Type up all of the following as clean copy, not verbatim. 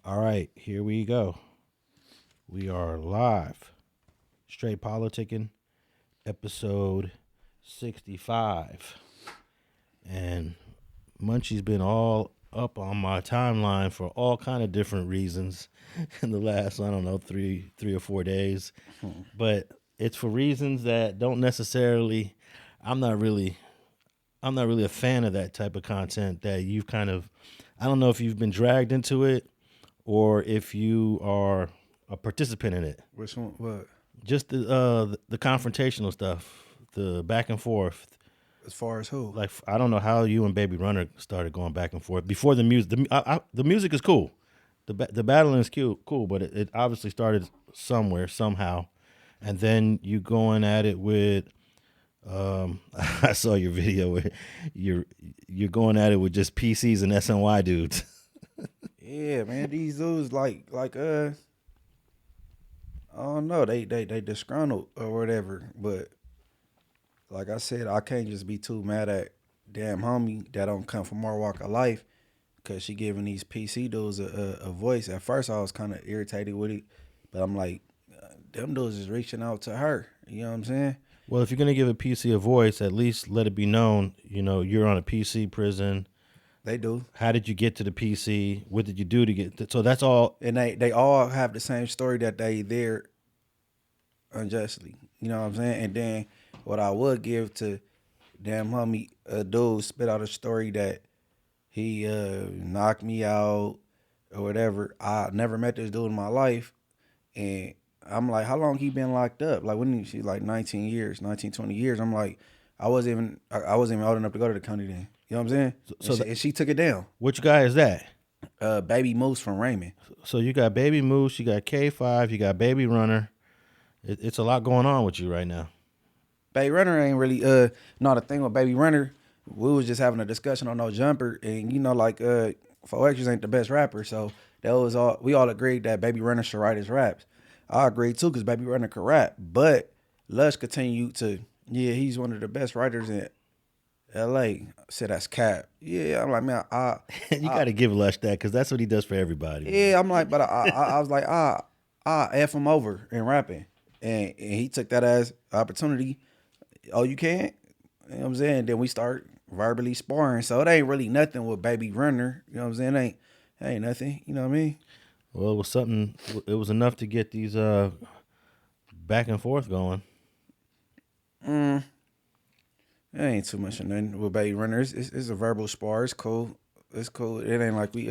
All right, here we go. We are live. Straight Politicking, episode 65. And Munchie's been all up on my timeline for all kind of different reasons in the last, I don't know, three or 4 days. But it's for reasons that don't necessarily, I'm not really a fan of that type of content that you've kind of, I don't know if you've been dragged into it or if you are a participant in it. Which one? What? Just the confrontational stuff, the back and forth. As far as who? Like, I don't know how you and Baby Runner started going back and forth before the music. The music is cool, the battling is cool, but it obviously started somewhere somehow, and then you going at it with. I saw your video where you're going at it with just PCs and SNY dudes. Yeah, man, these dudes like I don't know, they disgruntled or whatever, but like I said, I can't just be too mad at damn homie that don't come from our walk of life because she giving these PC dudes a voice. At first, I was kind of irritated with it, but I'm like, them dudes is reaching out to her. You know what I'm saying? Well, if you're gonna give a PC a voice, at least let it be known. You know, you're on a PC prison. They do. How did you get to the PC? What did you do to get? So that's all. And they all have the same story that they there unjustly. You know what I'm saying? And then what I would give to damn homie, a dude spit out a story that he knocked me out or whatever. I never met this dude in my life. And I'm like, how long he been locked up? Like, when she like 19 years, 19, 20 years. I'm like, I wasn't even old enough to go to the county then. You know what I'm saying? And she took it down. Which guy is that? Baby Moose from Raymond. So you got Baby Moose, you got K5, you got Baby Runner. It's a lot going on with you right now. Baby Runner ain't really no, the thing with Baby Runner, we was just having a discussion on No Jumper, and you know, like 4Xers ain't the best rapper, so that was all. We all agreed that Baby Runner should write his raps. I agreed too, because Baby Runner could rap, but Lush continued to, he's one of the best writers in LA. I said that's cap. Yeah, I'm like, man, You got to give Lush that, because that's what he does for everybody. Yeah, I'm like, but I was like, I F him over in rapping, and he took that as opportunity. Oh, you can't? You know what I'm saying? Then we start verbally sparring. So it ain't really nothing with Baby Runner. You know what I'm saying? It ain't nothing. You know what I mean? Well, it was something. It was enough to get these back and forth going. It ain't too much of nothing with Baby Runner. It's a verbal spar. It's cool. It's cool. It ain't like we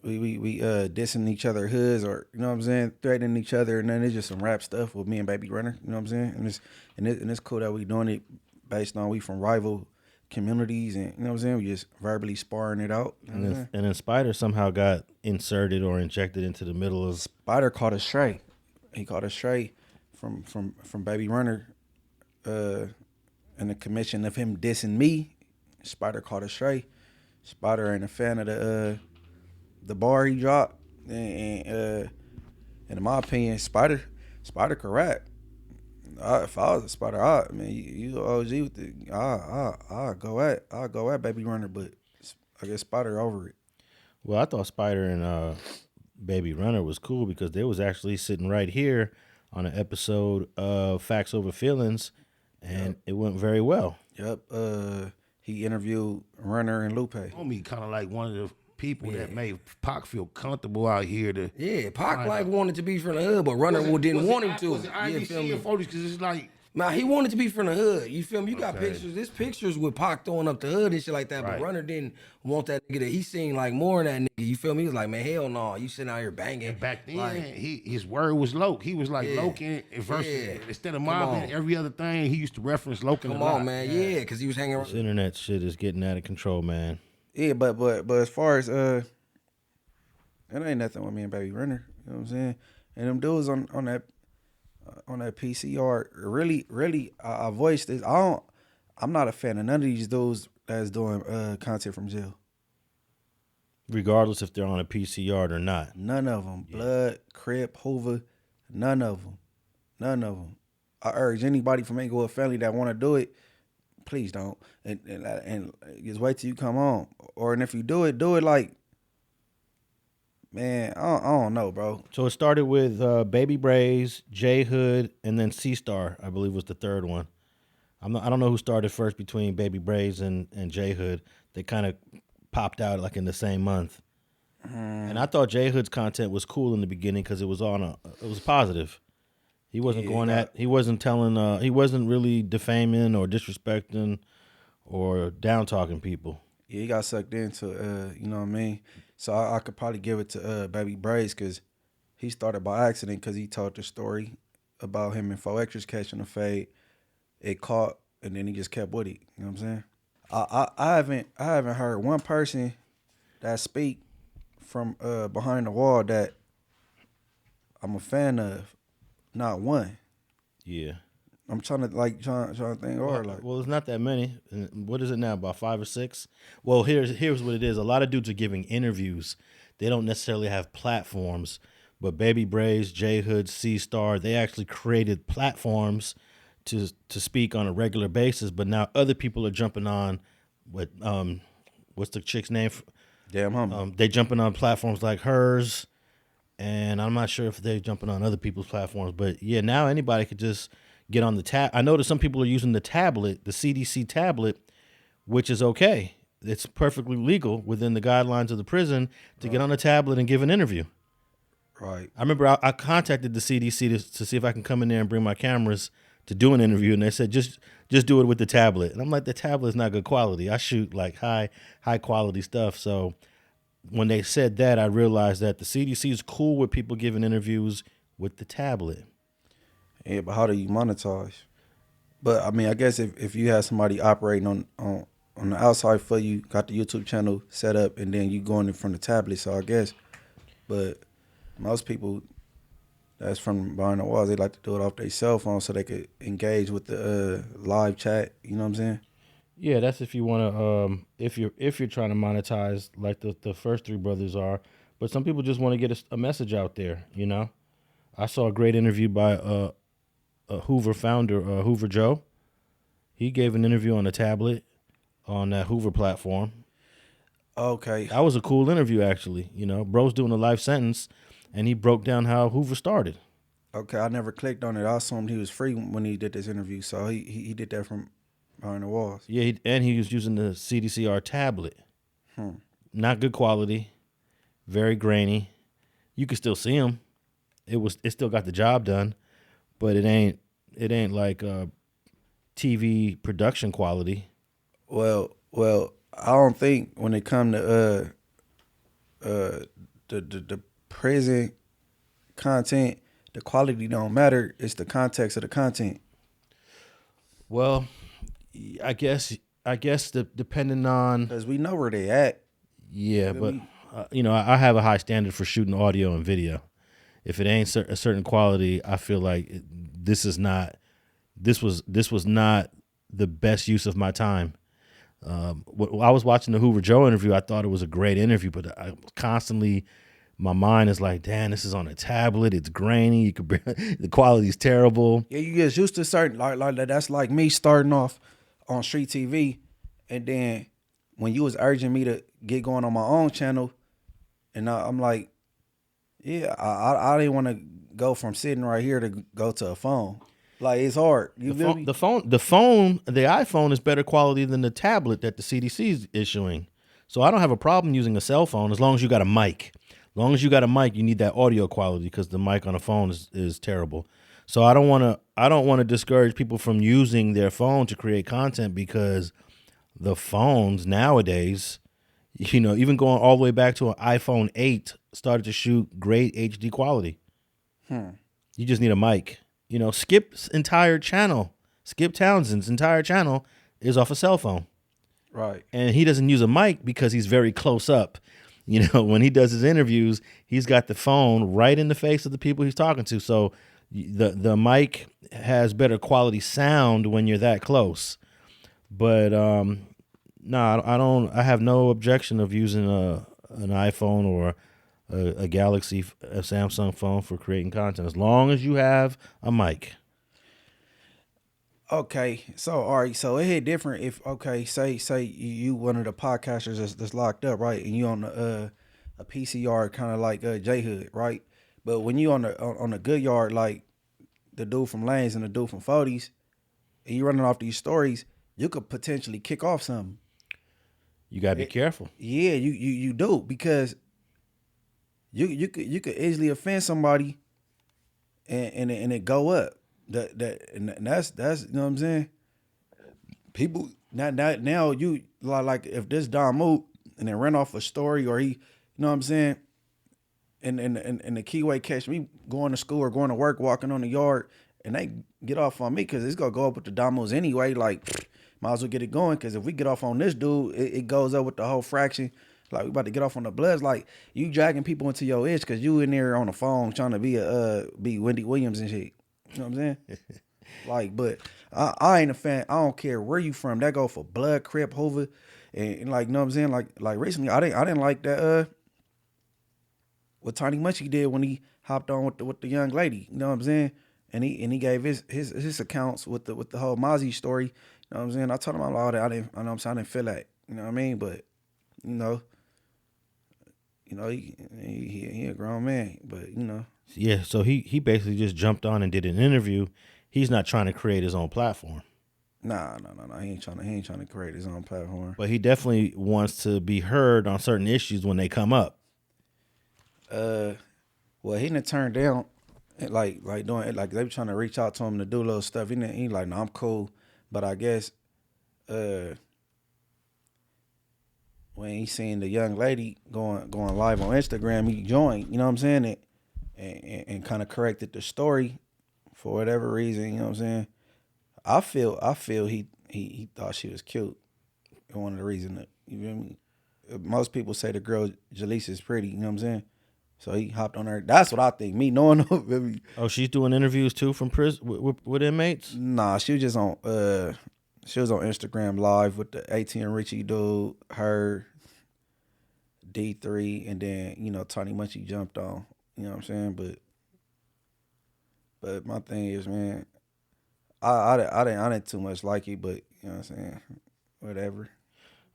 dissing each other hoods or, you know what I'm saying, threatening each other, and then it's just some rap stuff with me and Baby Runner, you know what I'm saying? And it's cool that we doing it based on we from rival communities, and you know what I'm saying, we just verbally sparring it out. And then Spider somehow got inserted or injected into the middle of. Spider caught a stray. He caught a stray from Baby Runner in the commission of him dissing me. Spider caught a stray. Spider ain't a fan of the bar he dropped, and in my opinion, Spider could rap. If I was a Spider, you OG with the, I'll go at Baby Runner, but I guess Spider over it. Well, I thought Spider and Baby Runner was cool because they was actually sitting right here on an episode of Facts Over Feelings, and it went very well. Yep. He interviewed Runner and Lupe. Homie kind of like one of the people that made Pac feel comfortable out here. Pac like wanted to be from the hood, but Runner didn't want him to. I didn't see photos because it's like. Nah, he wanted to be from the hood. You feel me? You got pictures. There's pictures with Pac throwing up the hood and shit like that. But Runner didn't want that nigga. He seen like more than that nigga. You feel me? He was like, man, hell no. You sitting out here banging. And back then, like, his word was Loc. He was like Loc versus instead of mobbing every other thing. He used to reference Loc. Come on, man. Yeah, because he was hanging around. This internet shit is getting out of control, man. Yeah, but as far as it ain't nothing with me and Baby Runner. You know what I'm saying? And them dudes on that PCR, really, I voiced this. I'm not a fan of none of these dudes that's doing content from jail. Regardless if they're on a PC yard or not. None of them. Yeah. Blood, Crip, Hoover, none of them. I urge anybody from Inglewood family that want to do it, please don't. And just wait till you come home. Or and if you do it like Man, I don't know, bro. So it started with Baby Braze, J Hood, and then C Star, I believe was the third one. I don't know who started first between Baby Braze and J Hood. They kind of popped out like in the same month. And I thought J Hood's content was cool in the beginning because it was positive. He wasn't he wasn't telling, he wasn't really defaming or disrespecting or down talking people. Yeah, he got sucked into, you know what I mean? So I could probably give it to Baby Brace because he started by accident because he told the story about him and 4Xers catching a fade. It caught, and then he just kept with it. You know what I'm saying? I haven't heard one person that speak from behind the wall that I'm a fan of. Not one. Yeah. I'm trying to trying to think. Well, it's not that many. What is it now? About 5 or 6? Well, here's what it is. A lot of dudes are giving interviews. They don't necessarily have platforms, but Baby Braze, J Hood, C Star, they actually created platforms to speak on a regular basis. But now other people are jumping on. What's the chick's name? Damn Homie. They jumping on platforms like hers, and I'm not sure if they're jumping on other people's platforms. But yeah, now anybody could just get on the tab. I noticed some people are using the tablet, the CDC tablet, which is okay. It's perfectly legal within the guidelines of the prison to get on a tablet and give an interview. Right. I remember I contacted the CDC to see if I can come in there and bring my cameras to do an interview, and they said just do it with the tablet. And I'm like, the tablet is not good quality. I shoot like high quality stuff. So when they said that, I realized that the CDC is cool with people giving interviews with the tablet. Yeah, but how do you monetize? But I mean, I guess if you have somebody operating on the outside for you, got the YouTube channel set up, and then you going in from the tablet, so I guess. But most people that's from behind the walls, they like to do it off their cell phone so they could engage with the live chat. You know what I'm saying? Yeah, that's if you want to. If you're trying to monetize like the first three brothers are, but some people just want to get a message out there. You know, I saw a great interview by a Hoover founder, Hoover Joe. He gave an interview on a tablet on that Hoover platform. Okay. That was a cool interview, actually. You know, bro's doing a life sentence, and he broke down how Hoover started. Okay, I never clicked on it. I assumed he was free when he did this interview, so he did that from behind the walls. Yeah, and he was using the CDCR tablet. Not good quality, very grainy. You can still see him. It still got the job done, but it ain't like TV production quality. Well, I don't think when it come to the prison content, the quality don't matter. It's the context of the content. Well, I guess depending on, because we know where they at. Yeah, but I have a high standard for shooting audio and video. If it ain't a certain quality, I feel like this was not the best use of my time. I was watching the Hoover Joe interview. I thought it was a great interview, but I constantly, my mind is like, damn, this is on a tablet. It's grainy. The quality's terrible. Yeah, you get used to certain like that's like me starting off on street TV, and then when you was urging me to get going on my own channel, and I'm like, yeah, I didn't want to go from sitting right here to go to a phone. Like, it's hard. You feel me? The iPhone is better quality than the tablet that the CDC is issuing. So I don't have a problem using a cell phone as long as you got a mic. As long as you got a mic, you need that audio quality because the mic on a phone is terrible. So I don't want to discourage people from using their phone to create content because the phones nowadays, even going all the way back to an iPhone 8 started to shoot great HD quality. You just need a mic. Skip's entire channel, Skip Townsend's entire channel is off a cell phone. Right. And he doesn't use a mic because he's very close up. When he does his interviews, he's got the phone right in the face of the people he's talking to. So the mic has better quality sound when you're that close. But I have no objection of using an iPhone or a Galaxy, a Samsung phone for creating content, as long as you have a mic. Okay, so all right, so it hit different if say you one of the podcasters that's locked up, right, and you on the a PCR, kind of like J Hood, right? But when you on the good yard, like the dude from Lanes and the dude from 40s, and you running off these stories, you could potentially kick off something. You gotta be careful. Yeah, you do, because you could easily offend somebody, and it go up. That's you know what I'm saying. People now you like if this Don Moot and then ran off a story, or he, you know what I'm saying, and the keyway catch me going to school or going to work, walking on the yard, and they get off on me because it's gonna go up with the Domos anyway. Like, might as well get it going, because if we get off on this dude, it goes up with the whole fraction. Like, we about to get off on the Bloods. Like, you dragging people into your itch because you in there on the phone trying to be Wendy Williams and shit. You know what I'm saying? Like, but I ain't a fan. I don't care where you from. That go for Blood, Crip, Hoover, and like, you know what I'm saying? Like recently, I didn't like that what Tiny Munchie did when he hopped on with the young lady. You know what I'm saying? And he gave his accounts with the whole Mozzy story. You know what I'm saying? I told him all that. I know what I'm saying, I didn't feel that. You know what I mean? But you know, he a grown man. But you know. Yeah, so he basically just jumped on and did an interview. He's not trying to create his own platform. Nah. He ain't trying to create his own platform. But he definitely wants to be heard on certain issues when they come up. Well, he didn't turn down, like doing it, like they were trying to reach out to him to do little stuff. He like, no, I'm cool. But I guess when he seen the young lady going live on Instagram, he joined. You know what I'm saying? And kind of corrected the story for whatever reason. You know what I'm saying? I feel he thought she was cute. One of the reasons that, you feel me? Most people say the girl Jaleesa is pretty. You know what I'm saying? So he hopped on her. That's what I think. Me knowing her, baby. Oh, she's doing interviews too from prison with inmates? Nah, she was just on. She was on Instagram Live with the ATM Richie dude, her, D3, and then Tony Munchie jumped on. You know what I'm saying? But my thing is, man, I didn't too much like it, but you know what I'm saying? Whatever.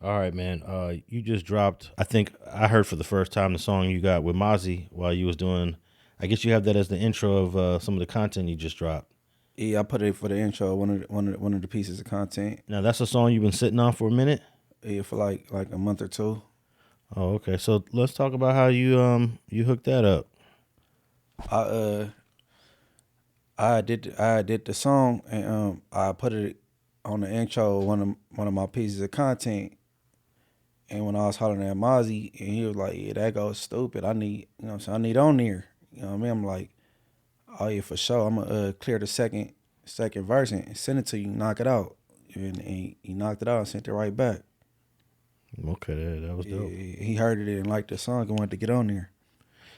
All right, man. You just dropped, I think I heard for the first time the song you got with Mozzy while you was doing, I guess you have that as the intro of some of the content you just dropped. Yeah, I put it for the intro, one of the pieces of content. Now that's a song you've been sitting on for a minute? Yeah, for like a month or two. Oh, okay. So let's talk about how you hooked that up. I did the song, and I put it on the intro, one of my pieces of content. And when I was hollering at Mozzy, and he was like, "Yeah, that goes stupid. I need, you know what I'm saying, I need on there." You know what I mean? I'm like, "Oh yeah, for sure. I'm gonna clear the second verse and send it to you, knock it out." And he knocked it out and sent it right back. Okay, that was dope. He heard it and liked the song and wanted to get on there.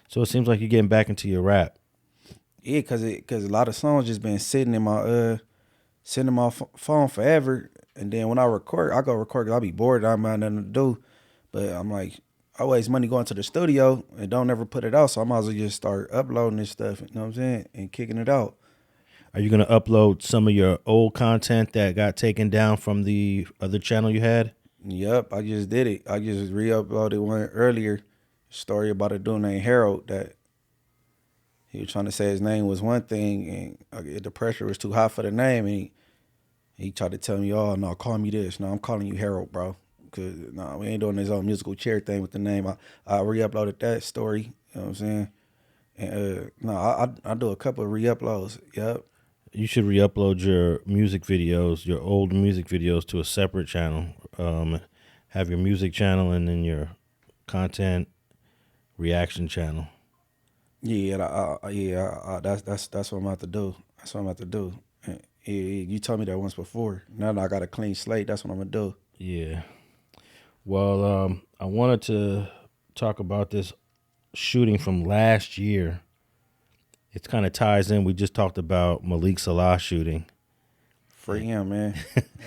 So it seems like you're getting back into your rap. Yeah, cause a lot of songs just been sitting in my phone forever. And then when I record, I go record 'cause I be bored. I don't have nothing to do. But I'm like, I waste money going to the studio and don't ever put it out. So I might as well just start uploading this stuff, you know what I'm saying, and kicking it out. Are you going to upload some of your old content that got taken down from the other channel you had? Yep, I just did it. I just re-uploaded one earlier, story about a dude named Harold that he was trying to say his name was one thing and the pressure was too high for the name, and he tried to tell me, "Oh, no, call me this." No, I'm calling you Harold, bro. Because, no, we ain't doing this old musical chair thing with the name. I re-uploaded that story, you know what I'm saying? And, I do a couple of re-uploads, yep. You should re-upload your music videos, your old music videos to a separate channel. Have your music channel and then your content reaction channel. Yeah, that's what I'm about to do. That's what I'm about to do. Yeah, you told me that once before. Now that I got a clean slate, that's what I'm gonna do. Yeah. Well, I wanted to talk about this shooting from last year. It kind of ties in. We just talked about Malik Salaah shooting. Free him, man.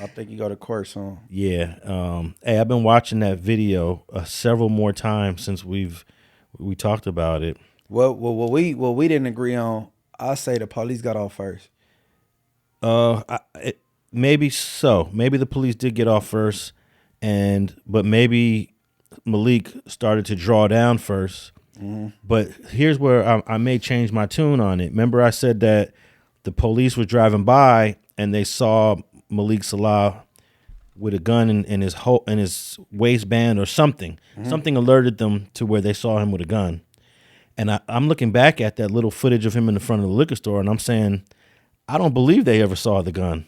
I think he go to court soon. Yeah. Hey, I've been watching that video several more times since we talked about it. Well, what we didn't agree on, I say the police got off first. Maybe so. Maybe the police did get off first, but maybe Malik started to draw down first. But here's where I may change my tune on it. Remember I said that the police were driving by and they saw Malik Salaah with a gun in his waistband or something. Something alerted them to where they saw him with a gun. And I'm looking back at that little footage of him in the front of the liquor store, and I'm saying, I don't believe they ever saw the gun.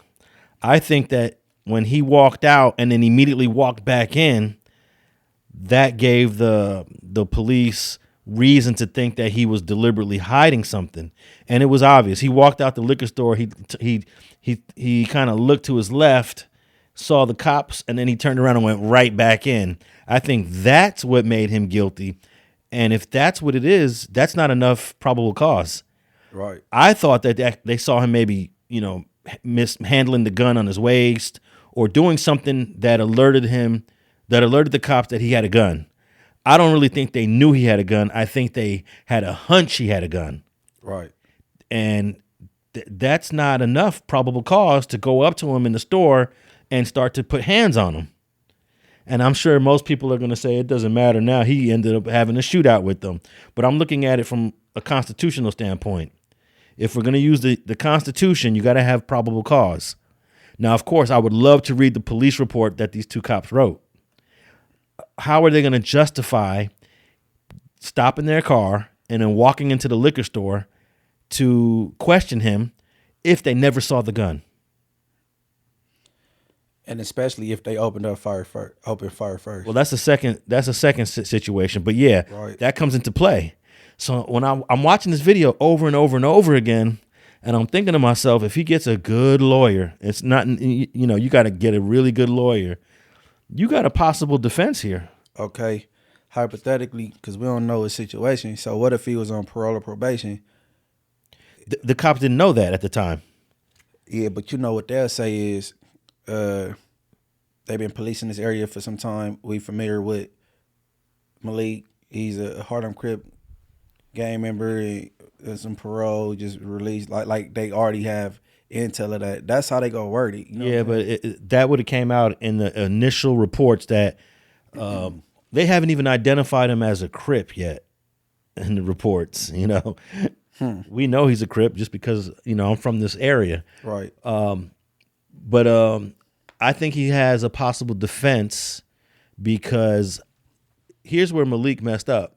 I think that when he walked out and then immediately walked back in, that gave the police reason to think that he was deliberately hiding something. And it was obvious. He walked out the liquor store. He kind of looked to his left, saw the cops, and then he turned around and went right back in. I think that's what made him guilty. And if that's what it is, that's not enough probable cause. Right. I thought that they saw him maybe, mishandling the gun on his waist or doing something that alerted the cops that he had a gun. I don't really think they knew he had a gun. I think they had a hunch he had a gun. Right. And that's not enough probable cause to go up to him in the store and start to put hands on him. And I'm sure most people are going to say it doesn't matter now. He ended up having a shootout with them. But I'm looking at it from a constitutional standpoint. If we're going to use the Constitution, you got to have probable cause. Now, of course, I would love to read the police report that these two cops wrote. How are they going to justify stopping their car and then walking into the liquor store to question him if they never saw the gun? And especially if they open fire first. Well, that's a second situation. But yeah, right. That comes into play. So when I'm watching this video over and over and over again, and I'm thinking to myself, if he gets a good lawyer, it's not, you got to get a really good lawyer. You got a possible defense here. Okay. Hypothetically, because we don't know his situation. So what if he was on parole or probation? The cops didn't know that at the time. Yeah, but you know what they'll say is they've been policing this area for some time. We familiar with Malik. He's a Harlem Crip gang member and some parole just released. Like they already have intel of that. That's how they go word it. But that would have came out in the initial reports that they haven't even identified him as a Crip yet in the reports. We know he's a Crip just because I'm from this area. Right. But I think he has a possible defense because here's where Malik messed up.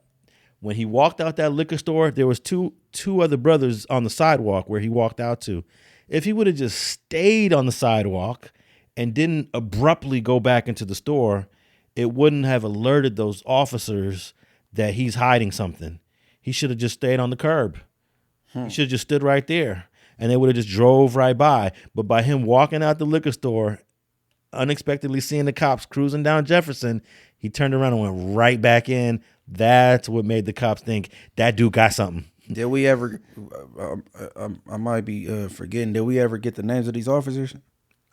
When he walked out that liquor store, there was two other brothers on the sidewalk where he walked out to. If he would have just stayed on the sidewalk and didn't abruptly go back into the store, it wouldn't have alerted those officers that he's hiding something. He should have just stayed on the curb. He should have just stood right there, and they would have just drove right by. But by him walking out the liquor store, unexpectedly seeing the cops cruising down Jefferson, he turned around and went right back in. That's what made the cops think that dude got something. Did we ever, I might be forgetting, did we ever get the names of these officers?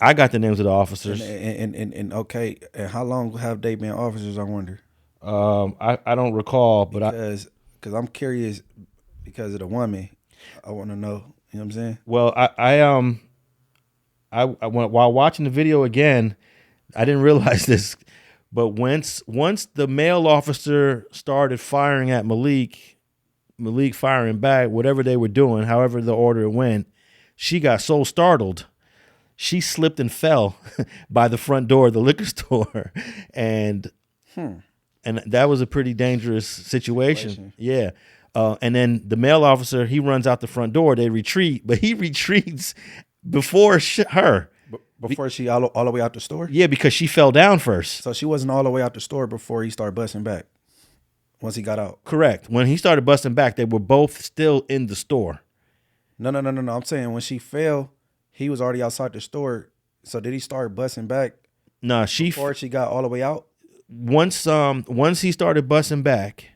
I got the names of the officers. And okay, and how long have they been officers, I wonder? I don't recall, but because I'm curious because of the woman. I want to know, you know what I'm saying? Well, I while watching the video again, I didn't realize this, but once the male officer started firing at Malik firing back, whatever they were doing, however the order went, she got so startled, she slipped and fell by the front door of the liquor store, and that was a pretty dangerous situation. Yeah. And then the male officer, he runs out the front door. They retreat, but he retreats before her. Before she all the way out the store? Yeah, because she fell down first. So she wasn't all the way out the store before he started busting back, once he got out? Correct. When he started busting back, they were both still in the store. No. I'm saying when she fell, he was already outside the store. So did he start busting back before she got all the way out? Once he started busting back,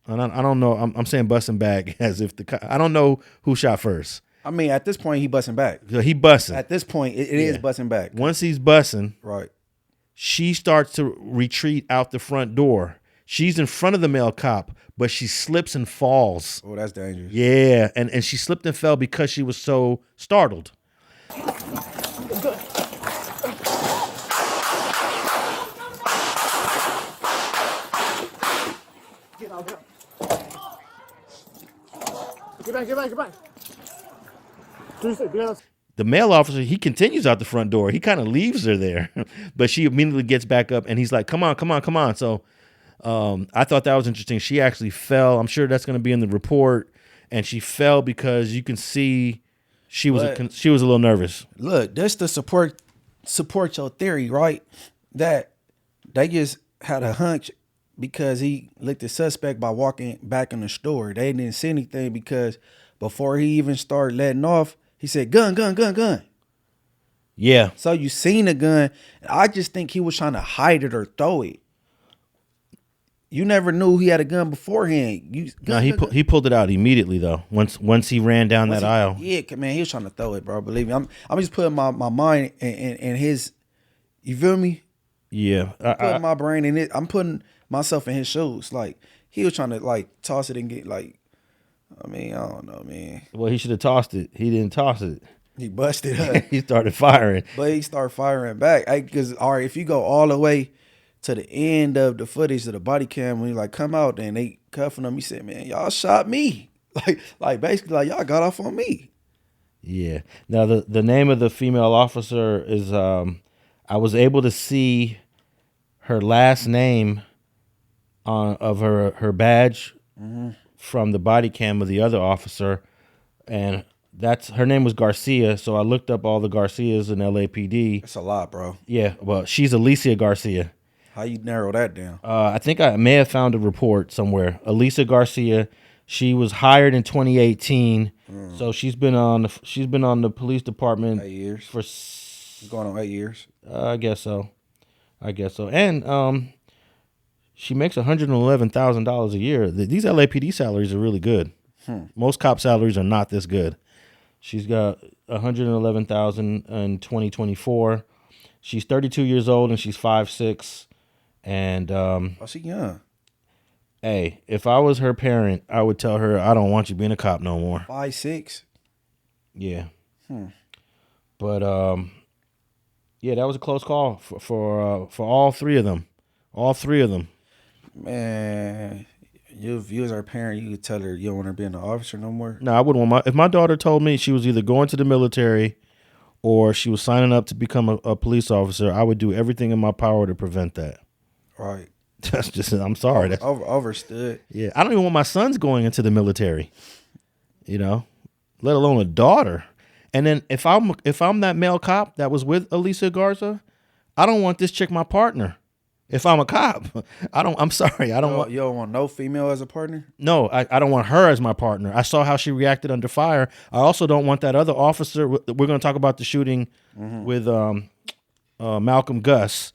and I don't know, I'm saying busting back as if I don't know who shot first. I mean, at this point, he busting back. He busting. At this point, it is busting back. Once he's busting, right, she starts to retreat out the front door. She's in front of the male cop, but she slips and falls. Oh, that's dangerous. Yeah, and she slipped and fell because she was so startled. Get back. The male officer, he continues out the front door. He kind of leaves her there, but she immediately gets back up and he's like, come on. So I thought that was interesting. She actually fell. I'm sure that's going to be in the report. And she fell because you can see she was a little nervous. Look, that's to support your theory, right? That they just had a hunch because he licked the suspect by walking back in the store. They didn't see anything because before he even started letting off, he said, gun. Yeah. So you seen the gun. I just think he was trying to hide it or throw it. You never knew he had a gun beforehand. He pulled it out immediately though. Once he ran down that aisle. Yeah, man, he was trying to throw it, bro. Believe me, I'm just putting my mind in his. You feel me? Yeah, Putting my brain in it. I'm putting myself in his shoes. Like he was trying to like toss it and get like. I mean, I don't know, man. Well, he should have tossed it. He didn't toss it. He busted up. He started firing. But he started firing back. Because all right, if you go all the way to the end of the footage of the body cam, when you like come out and they cuffing him, he said, "Man, y'all shot me." Like basically like y'all got off on me. Yeah. Now the name of the female officer is I was able to see her last name of her badge from the body cam of the other officer, and her name was Garcia. So I looked up all the Garcias in LAPD. That's a lot, bro. Yeah, well, she's Alicia Garcia. How you narrow that down? I think I may have found a report somewhere. Alicia Garcia. She was hired in 2018, so she's been on the police department 8 years for going on 8 years. I guess so, and she makes $111,000 a year. These LAPD salaries are really good. Most cop salaries are not this good. She's got $111,000 in 2024. She's 32 years old and she's 5'6". And She young. Hey, if I was her parent, I would tell her I don't want you being a cop no more. 5'6". Yeah. But yeah, that was a close call for all three of them. All three of them. Man, if you as our parent, you could tell her you don't want her being an officer no more. No, I wouldn't want if my daughter told me she was either going to the military or she was signing up to become a police officer, I would do everything in my power to prevent that. Right. That's just, I'm sorry. That's overstood. Yeah, I don't even want my sons going into the military, let alone a daughter. And then if I'm that male cop that was with Alicia Garza, I don't want this chick my partner. If I'm a cop, I'm sorry. I don't want. You don't want no female as a partner? No, I don't want her as my partner. I saw how she reacted under fire. I also don't want that other officer. We're going to talk about the shooting with Malcolm Gus.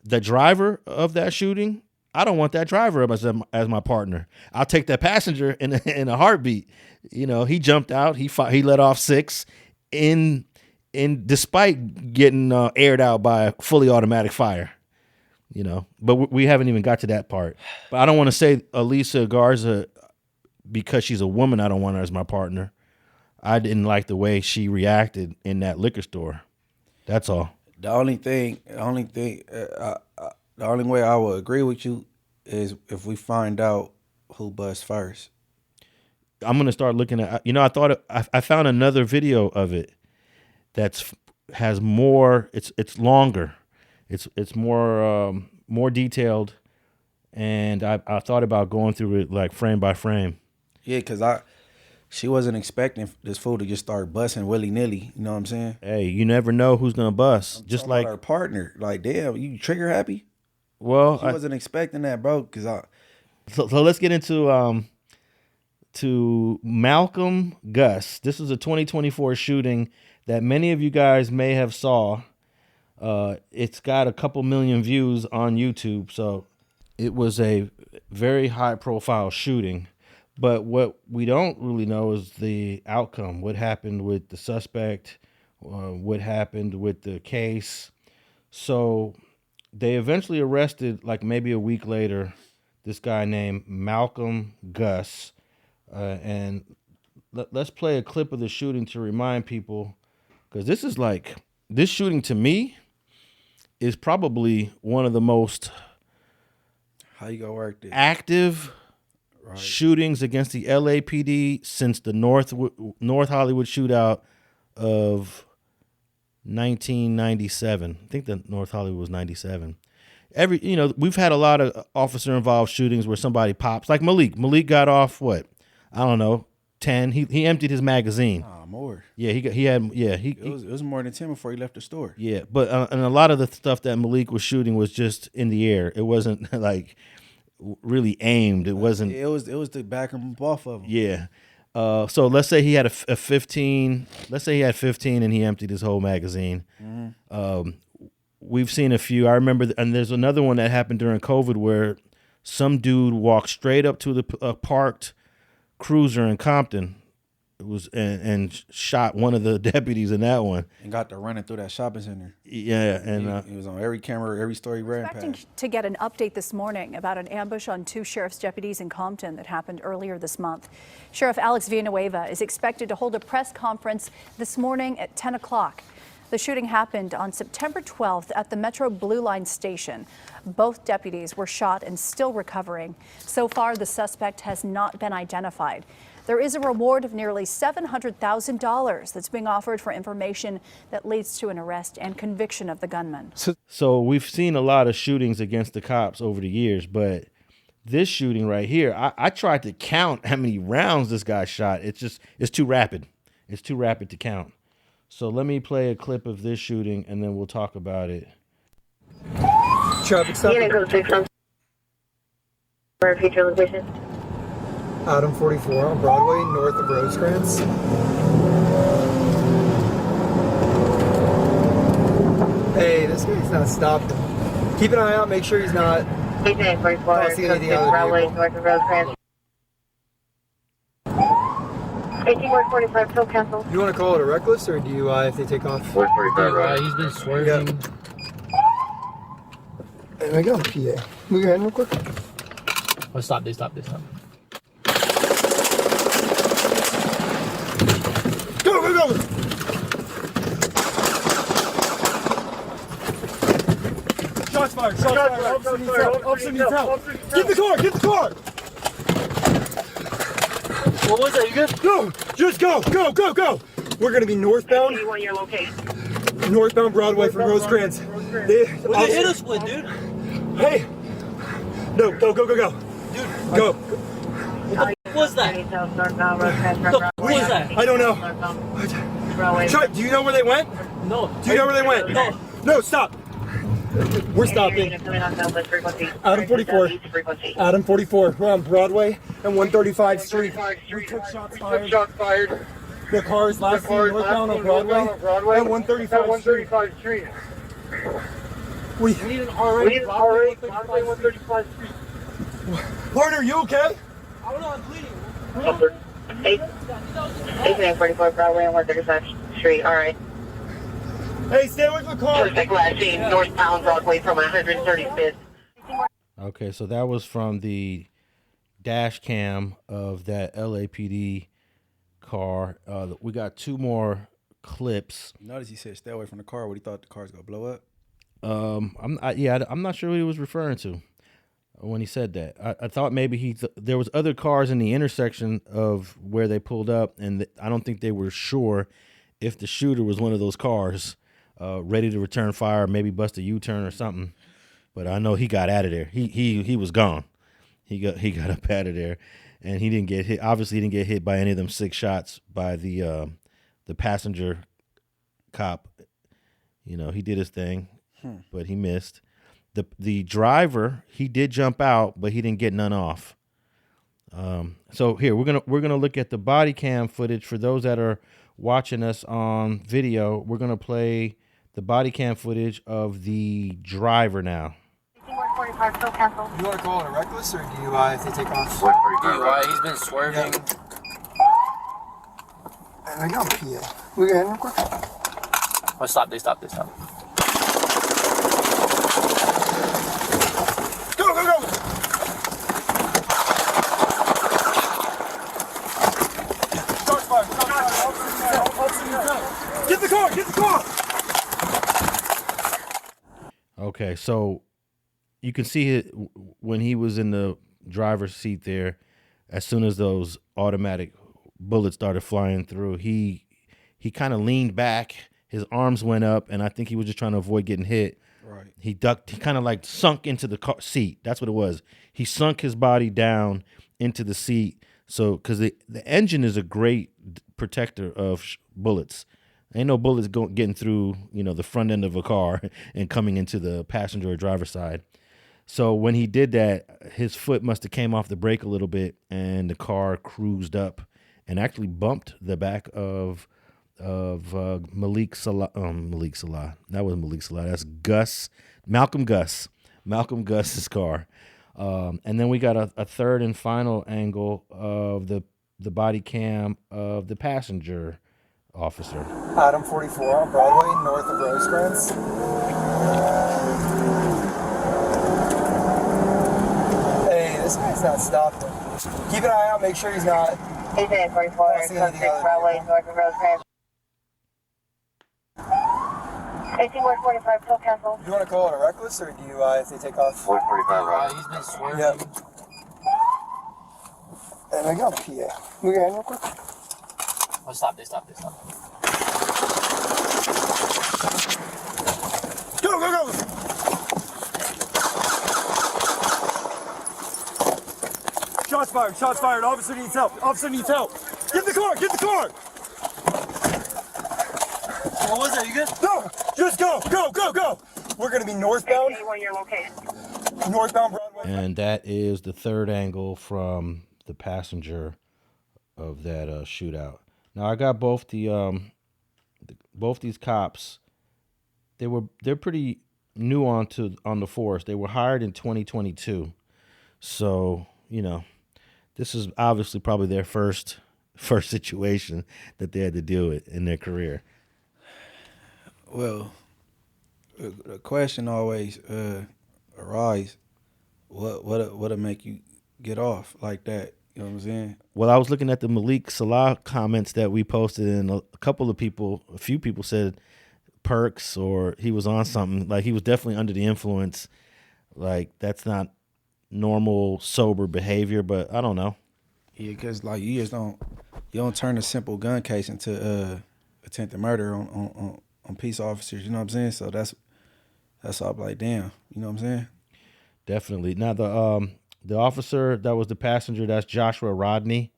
The driver of that shooting, I don't want that driver as my partner. I'll take that passenger in a heartbeat. He jumped out. He let off 6 despite getting aired out by a fully automatic fire. But we haven't even got to that part. But I don't want to say Alicia Garza because she's a woman. I don't want her as my partner. I didn't like the way she reacted in that liquor store. That's all. The only way I will agree with you is if we find out who buzzed first. I'm gonna start looking at. I found another video of it has more. It's longer. It's more detailed, and I thought about going through it like frame by frame. Yeah, because she wasn't expecting this fool to just start busting willy nilly. You know what I'm saying? Hey, you never know who's gonna bust. Just like our partner. Like, damn, you trigger happy? Well, she wasn't expecting that, bro. So let's get into to Malcolm Gus. This was a 2024 shooting that many of you guys may have saw. It's got a couple million views on YouTube, so it was a very high-profile shooting. But what we don't really know is the outcome. What happened with the suspect? What happened with the case? So they eventually arrested, like maybe a week later, this guy named Malcolm Gus. And let's play a clip of the shooting to remind people, because this shooting to me is probably one of the most how you gonna work this? Active shootings against the LAPD since the North Hollywood shootout of 1997. I think the North Hollywood was 97. We've had a lot of officer involved shootings where somebody pops, like Malik. Malik got off what? I don't know, 10. He emptied his magazine. More. Yeah, It was more than 10 before he left the store. Yeah, but and a lot of the stuff that Malik was shooting was just in the air. It wasn't like really aimed. It wasn't. It was to back him off of him. Yeah. So let's say he had a 15. Let's say he had 15 and he emptied his whole magazine. We've seen a few. I remember, and there's another one that happened during COVID where some dude walked straight up to the parked cruiser in Compton. It was and shot one of the deputies in that one. And got to running through that shopping center. Yeah, and he was on every camera, every story ran Expecting past. to get an update this morning about an ambush on 2 sheriff's deputies in Compton that happened earlier this month. Sheriff Alex Villanueva is expected to hold a press conference this morning at 10 o'clock. The shooting happened on September 12th at the Metro Blue Line station. Both deputies were shot and still recovering. So far, the suspect has not been identified. There is a reward of nearly $700,000 that's being offered for information that leads to an arrest and conviction of the gunman. So we've seen a lot of shootings against the cops over the years, but this shooting right here, I tried to count how many rounds this guy shot. It's too rapid. It's too rapid to count. So let me play a clip of this shooting, and then we'll talk about it. Traffic stop. For future location. Adam 44 on Broadway, north of Rosecrans. Hey, this guy's not stopped him. Keep an eye out, make sure he's not. AJ 44, Crossing any of the other Broadway, vehicle. north of Rosecrans. 18145, still cancel. You want to call it a reckless or DUI if they take off? He's been swerving. Yep. There we go, PA. Move your hand real quick. Oh, stop. Go, go, go! Shots fired, shots fired. Officer needs help. Get the car! What was that? You good? Go! Just go! We're gonna be northbound. Your location. Northbound Broadway from Rosecrans. They hit us with, dude. Hey! No, go. Dude, go. What was that? What was that? I don't know. Broadway. Do you know where they went? No. Do you know where they went? No. No, stop. We're stopping. Adam 44. Adam 44. We're on Broadway and 135th Street. We took shots fired. The car is last seen northbound on Broadway and 135th Street. We We need an RA. Broadway 135th Street. Partner, you okay? I don't know, I'm bleeding. 44, Broadway and 135th Street, alright. Hey, stay away from the car. Last seen northbound Broadway from 135th. Okay, so that was from the dash cam of that LAPD car. We got 2 more clips. Notice he said stay away from the car. What he thought the car's gonna blow up. I'm not sure what he was referring to when he said that. I thought maybe there was other cars in the intersection of where they pulled up, and I don't think they were sure if the shooter was one of those cars ready to return fire, maybe bust a U-turn or something. But I know he got out of there. He was gone. He got up out of there, and he didn't get hit. Obviously, he didn't get hit by any of them 6 shots by the passenger cop. You know, he did his thing, but he missed. The driver, he did jump out, but he didn't get none off. So here we're gonna look at the body cam footage for those that are watching us on video. We're gonna play the body cam footage of the driver now. 45, still cancel. You want to call it a reckless or DUI if they take off? DUI, he's been swerving. There we go, PA. Move your hand real quick. Oh, stop. Go. Shots fired. Get the car! Okay, so you can see it when he was in the driver's seat there. as soon as those automatic bullets started flying through, he kind of leaned back, his arms went up, and I think he was just trying to avoid getting hit. Right. He ducked, he kind of like sunk into the car seat. That's what it was. He sunk his body down into the seat. So, because the engine is a great protector of bullets. Ain't no bullets getting through, the front end of a car and coming into the passenger or driver's side. So when he did that, his foot must have came off the brake a little bit, and the car cruised up and actually bumped the back of Malik Salaah. That was Malik Salaah. That's Malcolm Gus's car. And then we got a third and final angle of the body cam of the passenger officer. Adam 44 on Broadway, north of Rosecrans. Hey, this guy's not stopping. Keep an eye out, make sure he's not. He's in 44, Broadway, north of Rosecrans. 18-45, till cancel. Do you want to call it a reckless or DUI if they take off? 145, right? He's been swerving. Yep. And I got a PA. Move your hand real quick. Oh, stop this. Go! Shots fired. Officer needs help. Get the car! What was that? You good? No! Just go! We're going to be northbound. Your location. Northbound Broadway. And that is the third angle from the passenger of that shootout. Now I got both these cops. They're pretty new on the force. They were hired in 2022, so this is obviously probably their first situation that they had to deal with in their career. Well, the question always arises: what'll make you get off like that? You know what I'm saying? Well, I was looking at the Malik Salaah comments that we posted, and a few people said perks or he was on something. Like, he was definitely under the influence. Like, that's not normal sober behavior, but I don't know. Yeah, because like you don't turn a simple gun case into attempted murder on peace officers. You know what I'm saying? So that's all. I'm like, damn. You know what I'm saying? Definitely. Now the officer that was the passenger, that's Joshua Rodney,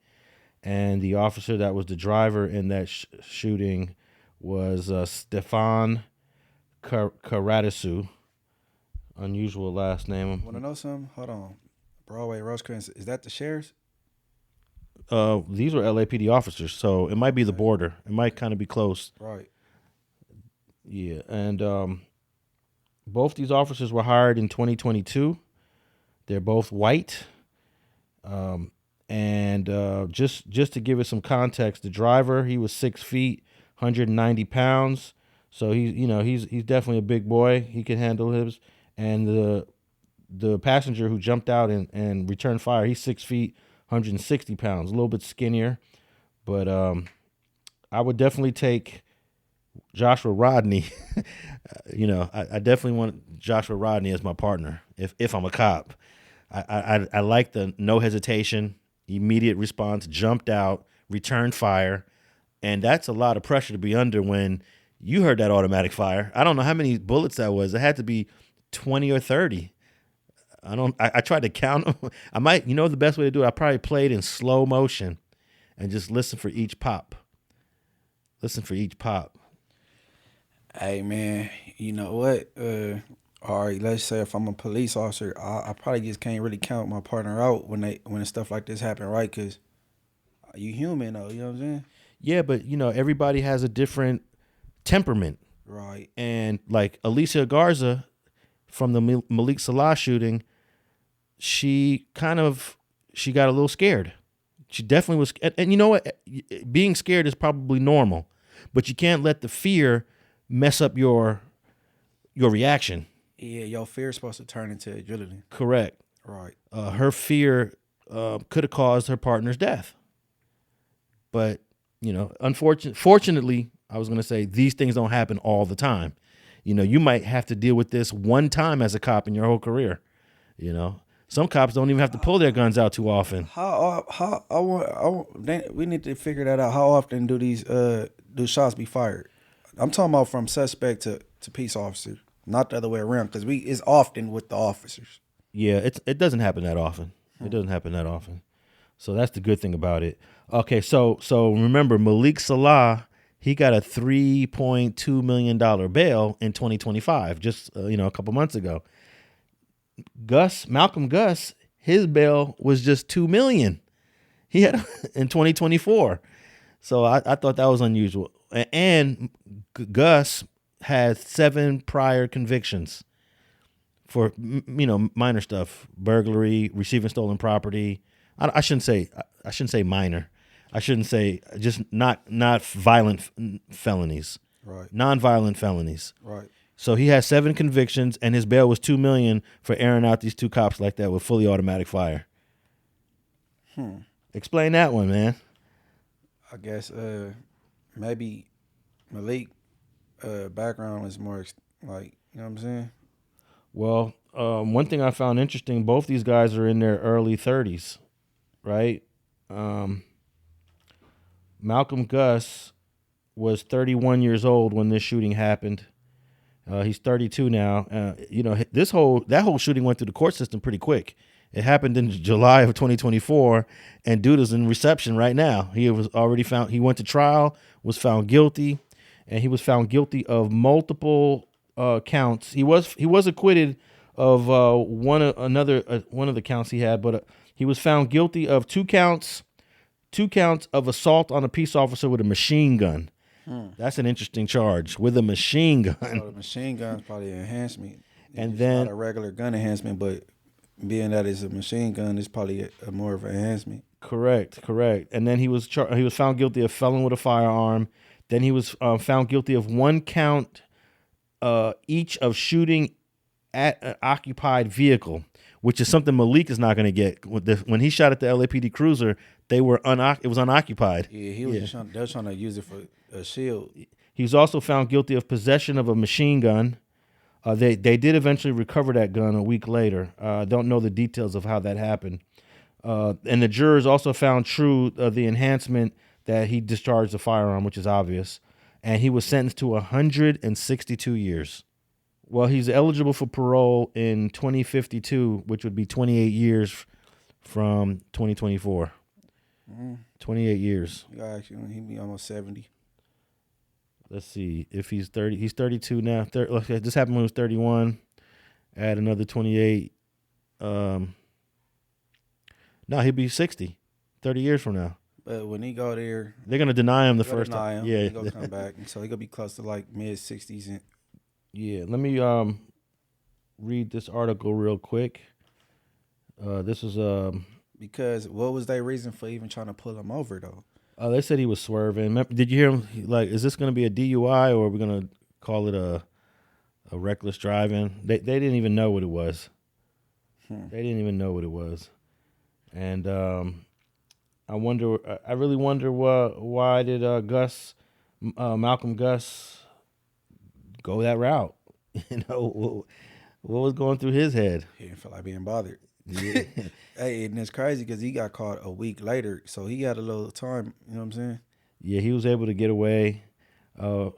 and the officer that was the driver in that shooting was Stefan Carutsu. Unusual last name. Want to know something? Hold on. Broadway, Rosecrans, is that the sheriff's? These were LAPD officers, so it might be the border. It might kind of be close. Right. Yeah, and both these officers were hired in 2022. They're both white. And just to give it some context, the driver, he was 6 feet, 190 pounds. So he's definitely a big boy. He can handle his. And the passenger who jumped out and returned fire, he's 6 feet, 160 pounds, a little bit skinnier. But I would definitely take Joshua Rodney. I definitely want Joshua Rodney as my partner if I'm a cop. I like the no hesitation, immediate response, jumped out, returned fire, and that's a lot of pressure to be under when you heard that automatic fire. I don't know how many bullets that was. It had to be 20 or 30. I tried to count them. I might, the best way to do it, I probably played in slow motion and just listen for each pop. Hey man, you know what? All right, let's say if I'm a police officer, I probably just can't really count my partner out when stuff like this happen, right? Because you human though, you know what I'm saying? Yeah, but everybody has a different temperament. Right. And like Alicia Garcia from the Malik Salaah shooting, she got a little scared. She definitely was. And you know what? Being scared is probably normal, but you can't let the fear mess up your reaction. Yeah, your fear is supposed to turn into adrenaline. Correct. Right. Her fear could have caused her partner's death. But, fortunately, I was going to say these things don't happen all the time. You might have to deal with this one time as a cop in your whole career, Some cops don't even have to pull their guns out too often. We need to figure that out. How often do these do shots be fired? I'm talking about from suspect to peace officer, not the other way around. Because it's often with the officers. Yeah, it doesn't happen that often. It doesn't happen that often. So that's the good thing about it. Okay, so remember Malik Salaah, he got a $3.2 million bail in 2025, just a couple months ago. Malcolm Gus, his bail was just $2 million. He had in 2024. So I thought that was unusual. And Gus has 7 prior convictions for minor stuff, burglary, receiving stolen property. I shouldn't say minor. I shouldn't say just not violent felonies. Right. Non-violent felonies. Right. So he has 7 convictions, and his bail was $2 million for airing out these 2 cops like that with fully automatic fire. Explain that one, man. I guess maybe Malik background is more like, you know what I'm saying? Well, one thing I found interesting, both these guys are in their early 30s, right? Malcolm Gus was 31 years old when this shooting happened. He's 32 now. That whole shooting went through the court system pretty quick. It happened in July of 2024, and dude is in reception right now. He was already found. He went to trial, was found guilty, and he was found guilty of multiple counts. He was acquitted of one of the counts he had, but he was found guilty of 2 counts of assault on a peace officer with a machine gun. That's an interesting charge, with a machine gun. So the machine gun is probably an enhancement. And it's then not a regular gun enhancement, but being that it's a machine gun, it's probably a more of an enhancement. Correct. And then he was found guilty of felon with a firearm. Then he was found guilty of 1 count each of shooting at an occupied vehicle, which is something Malik is not going to get. When he shot at the LAPD cruiser, it was unoccupied. Yeah, they were trying to use it for a shield. He was also found guilty of possession of a machine gun. They did eventually recover that gun a week later. Don't know the details of how that happened. And the jurors also found true the enhancement that he discharged a firearm, which is obvious. And he was sentenced to 162 years. Well, he's eligible for parole in 2052, which would be 28 years from 2024. 28 years. Yeah, actually, he'd be almost 70. Let's see. If he's 30, he's 32 now. This happened when he was 31. Add another 28. No, he'll be 60, 30 years from now. But when he go there, they're gonna deny him the first time. Yeah, he's gonna come back, and so he gonna be close to like mid-60s. Yeah, let me read this article real quick. This is because what was their reason for even trying to pull him over though? They said he was swerving. Did you hear him? Like, is this gonna be a DUI or are we gonna call it a reckless driving? They didn't even know what it was. They didn't even know what it was, and I really wonder why did Malcolm Gus go that route? What was going through his head? He didn't feel like being bothered. Yeah. Hey, and it's crazy because he got caught a week later, so he had a little time. You know what I'm saying? Yeah, he was able to get away.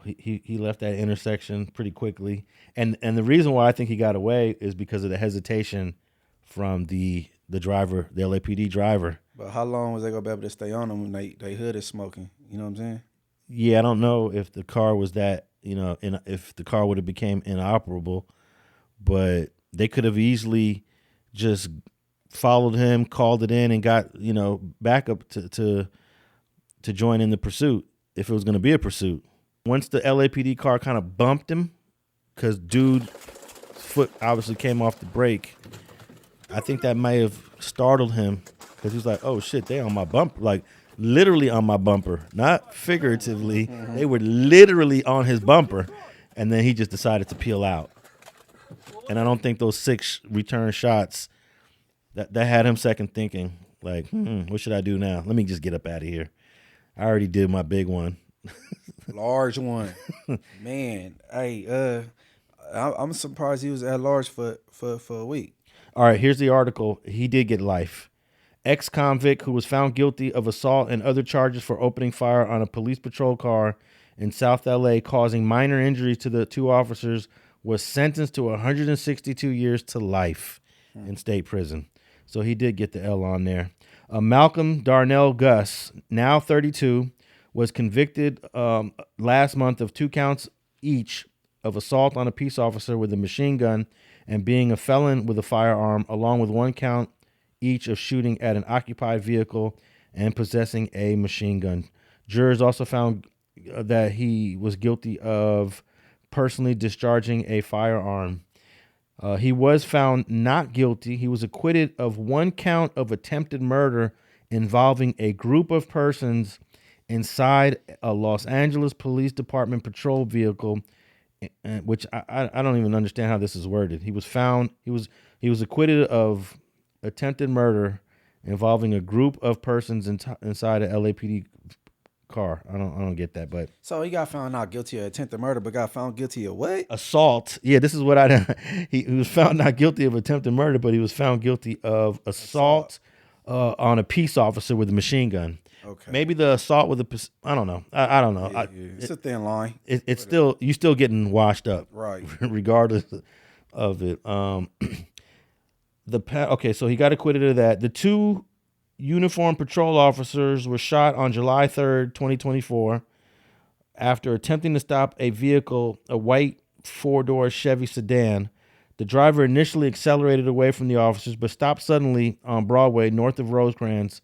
He left that intersection pretty quickly, and the reason why I think he got away is because of the hesitation from the driver, the LAPD driver. But how long was they gonna be able to stay on him when they hood is smoking? You know what I'm saying? Yeah, I don't know if the car was that, if the car would have became inoperable, but they could have easily just followed him, called it in, and got backup to join in the pursuit if it was going to be a pursuit. Once the LAPD car kind of bumped him, because dude's foot obviously came off the brake, I think that may have startled him because he's like, "Oh shit, they on my bumper!" Like literally on my bumper, not figuratively. They were literally on his bumper, and then he just decided to peel out. And I don't think those 6 return shots that had him second thinking, like, what should I do now? Let me just get up out of here. I already did my big one. Large one. Man, hey, I'm surprised he was at large for a week. All right, here's the article. He did get life. Ex-convict who was found guilty of assault and other charges for opening fire on a police patrol car in South LA, causing minor injuries to the 2 officers, was sentenced to 162 years to life in state prison. So he did get the L on there. Malcolm Gus, now 32, was convicted last month of 2 counts each of assault on a peace officer with a machine gun and being a felon with a firearm, along with 1 count each of shooting at an occupied vehicle and possessing a machine gun. Jurors also found that he was guilty of personally discharging a firearm. He was found not guilty. He was acquitted of 1 count of attempted murder involving a group of persons inside a Los Angeles Police Department patrol vehicle, which I don't even understand how this is worded. He was acquitted of attempted murder involving a group of persons inside a LAPD car. I don't get that, but So he got found not guilty of attempted murder, but got found guilty of what? assault. Yeah, this is what he was found not guilty of attempted murder, but he was found guilty of assault on a peace officer with a machine gun. Okay. Maybe the assault with a, I don't know. I don't know. It's a thin line. It's still, you still getting washed up, Right. regardless of it. Okay, so he got acquitted of that. The 2 uniformed patrol officers were shot on July 3rd, 2024, after attempting to stop a vehicle, a white 4-door Chevy sedan. The driver initially accelerated away from the officers, but stopped suddenly on Broadway, north of Rosecrans.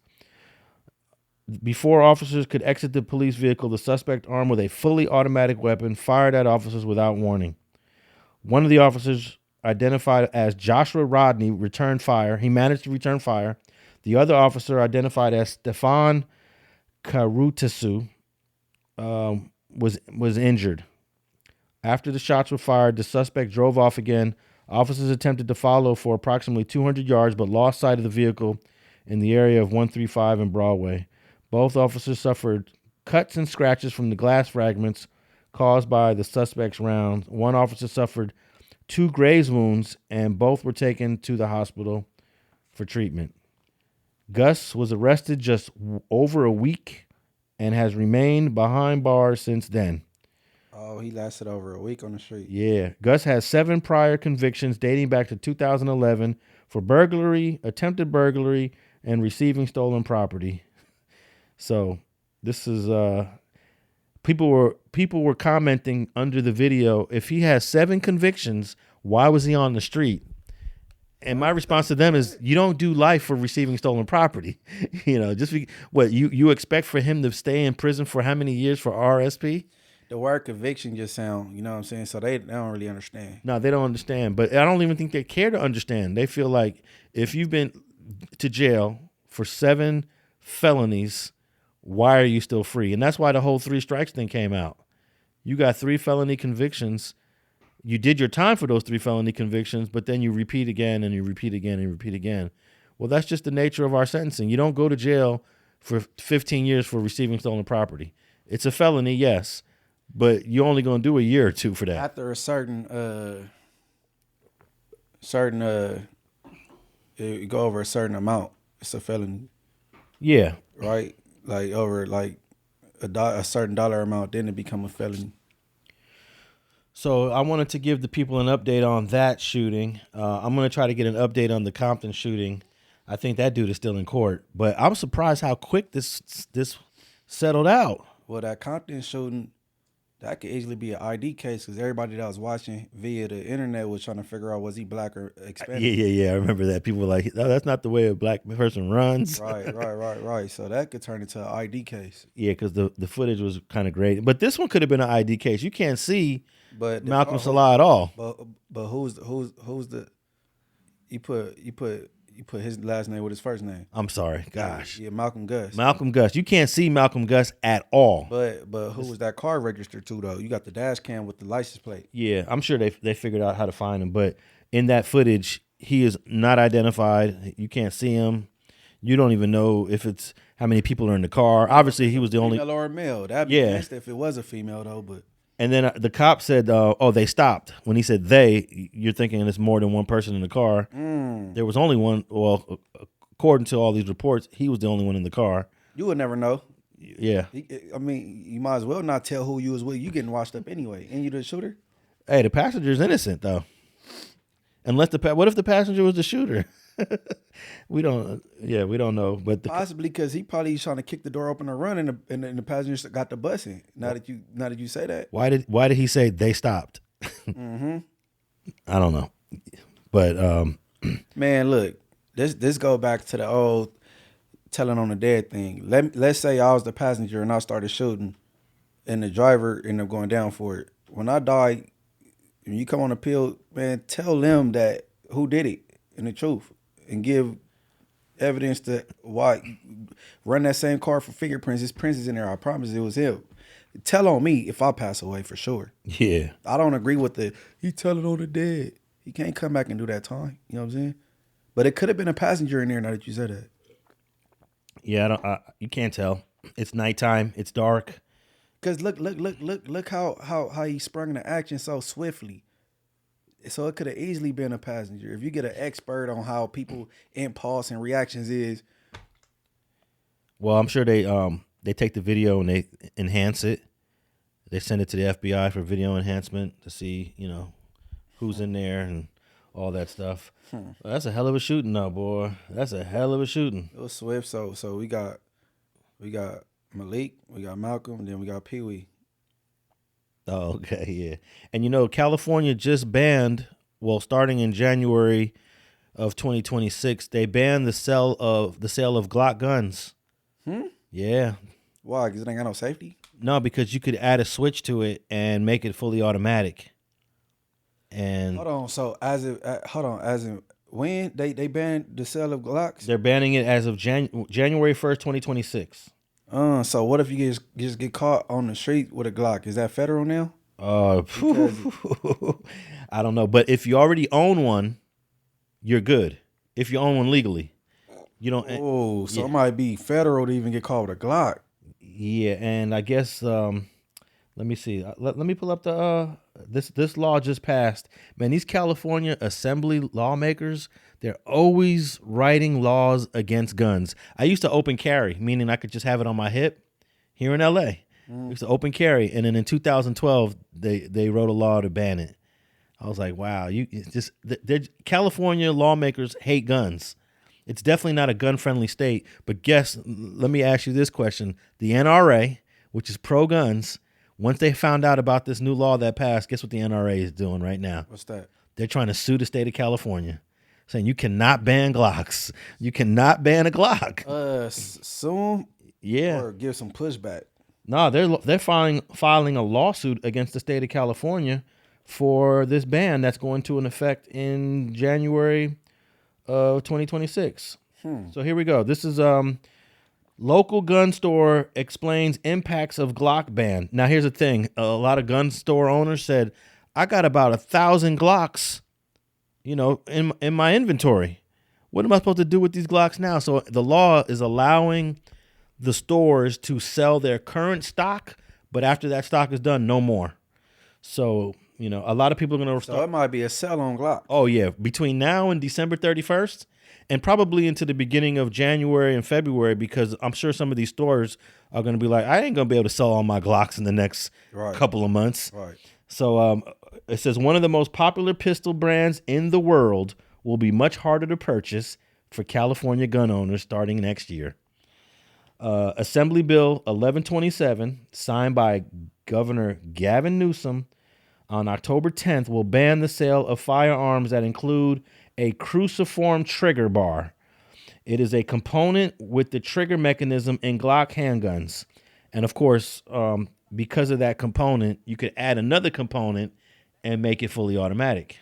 Before officers could exit the police vehicle, the suspect, armed with a fully automatic weapon, fired at officers without warning. One of the officers, identified as Joshua Rodney, returned fire. He managed to return fire. The other officer, identified as Stefan Carutsu, was injured. After the shots were fired, the suspect drove off again. Officers attempted to follow for approximately 200 yards, but lost sight of the vehicle in the area of 135 and Broadway. Both officers suffered cuts and scratches from the glass fragments caused by the suspect's rounds. One officer suffered 2 graze wounds, and both were taken to the hospital for treatment. Gus was arrested just over a week and has remained behind bars since then. Oh, he lasted over a week on the street. Yeah. Gus has 7 prior convictions dating back to 2011 for burglary, attempted burglary, and receiving stolen property. So this is people were commenting under the video, if he has 7 convictions, why was he on the street? And my response to them is, you don't do life for receiving stolen property. You expect for him to stay in prison for how many years for RSP? The word conviction just sound, you know what I'm saying? So they don't really understand. No, they don't understand. But I don't even think they care to understand. They feel like if you've been to jail for 7 felonies, why are you still free? And that's why the whole 3 strikes thing came out. You got 3 felony convictions. You did your time for those 3 felony convictions, but then you repeat again and you repeat again and you repeat again. Well, that's just the nature of our sentencing. You don't go to jail for 15 years for receiving stolen property. It's a felony, yes, but you're only going to do a year or 2 for that. After a you go over a certain amount, it's a felony. Yeah. Right? Like over like a certain dollar amount, then it become a felony. So I wanted to give the people an update on that shooting. I'm going to try to get an update on the Compton shooting. I think that dude is still in court, but I'm surprised how quick this settled out. Well, that Compton shooting, that could easily be an ID case because everybody that was watching via the internet was trying to figure out, was he black or Hispanic? Yeah. I remember that. People were like, no, that's not the way a black person runs. Right. So that could turn into an ID case. Yeah, because the footage was kind of great. But this one could have been an ID case. You can't see Malcolm Salaah at all. But who's the you put his last name with his first name. I'm sorry, gosh. Yeah, Malcolm Gus. Malcolm Gus. You can't see Malcolm Gus at all. But who was that car registered to though? You got the dash cam with the license plate. Yeah, I'm sure they figured out how to find him. But in that footage, he is not identified. You can't see him. You don't even know if how many people are in the car. Obviously, he was the only. Female or male. That'd be best if it was a female though. But And then the cop said, "Oh, they stopped." When he said "they," you're thinking it's more than one person in the car. There was only one. Well, according to all these reports, he was the only one in the car. You would never know. Yeah. I mean, you might as well not tell who you was with. You getting washed up anyway. And you the shooter? Hey, the passenger's innocent though. Unless what if the passenger was the shooter? we don't know. But possibly because he probably trying to kick the door open and run, and the passenger got the busing. Now that you say that, why did he say they stopped? I don't know, but man, look, this go back to the old telling on the dead thing. Let's say I was the passenger and I started shooting, and the driver ended up going down for it. When I die, when you come on appeal, man, tell them that who did it and the truth, and give evidence to why. Run that same car for fingerprints. His prints is in there. I promise it was him. Tell on me if I pass away for sure. Yeah. I don't agree with he telling on the dead. He can't come back and do that time. You know what I'm saying? But it could have been a passenger in there now that you said that. Yeah, you can't tell. It's nighttime. It's dark. Cause look how he sprung into action so swiftly. So it could have easily been a passenger. If you get an expert on how people impulse and reactions is. Well, I'm sure they take the video and they enhance it. They send it to the FBI for video enhancement to see, who's in there and all that stuff. Well, that's a hell of a shooting though, boy. That's a hell of a shooting. It was swift. So we got Malik, we got Malcolm, and then we got Pee Wee. Oh, okay, yeah. And California just banned, well, starting in January of 2026, they banned the sale of Glock guns. Yeah. Why? Because it ain't got no safety? No, because you could add a switch to it and make it fully automatic. And hold on. So as in when they banned the sale of Glocks? They're banning it as of January 1st, 2026. So what if you just get caught on the street with a Glock? Is that federal now? I don't know. But if you already own one, you're good. If you own one legally. You don't. Oh, so it might be federal to even get caught with a Glock. Yeah, and I guess let me see. Let me pull up the this law just passed. Man, these California assembly lawmakers, they're always writing laws against guns. I used to open carry, meaning I could just have it on my hip here in LA. I used to open carry, and then in 2012 they wrote a law to ban it. I was like, wow, California lawmakers hate guns. It's definitely not a gun-friendly state, but let me ask you this question. The NRA, which is pro-guns, once they found out about this new law that passed, guess what the NRA is doing right now? What's that? They're trying to sue the state of California, saying you cannot ban Glocks. You cannot ban a Glock. Soon? Yeah. Or give some pushback? No, they're filing a lawsuit against the state of California for this ban that's going to in effect in January 2026. So here we go. This is local gun store explains impacts of Glock ban. Now here's the thing. A lot of gun store owners said, I got about 1,000 Glocks, in my inventory. What am I supposed to do with these Glocks now? So the law is allowing the stores to sell their current stock, but after that stock is done, no more. So a lot of people are going to start. So it might be a sell on Glock. Oh, yeah. Between now and December 31st and probably into the beginning of January and February, because I'm sure some of these stores are going to be like, I ain't going to be able to sell all my Glocks in the next couple of months. Right. So it says one of the most popular pistol brands in the world will be much harder to purchase for California gun owners starting next year. Assembly Bill 1127, signed by Governor Gavin Newsom, on October 10th, will ban the sale of firearms that include a cruciform trigger bar. It is a component with the trigger mechanism in Glock handguns. And of course, because of that component, you could add another component and make it fully automatic.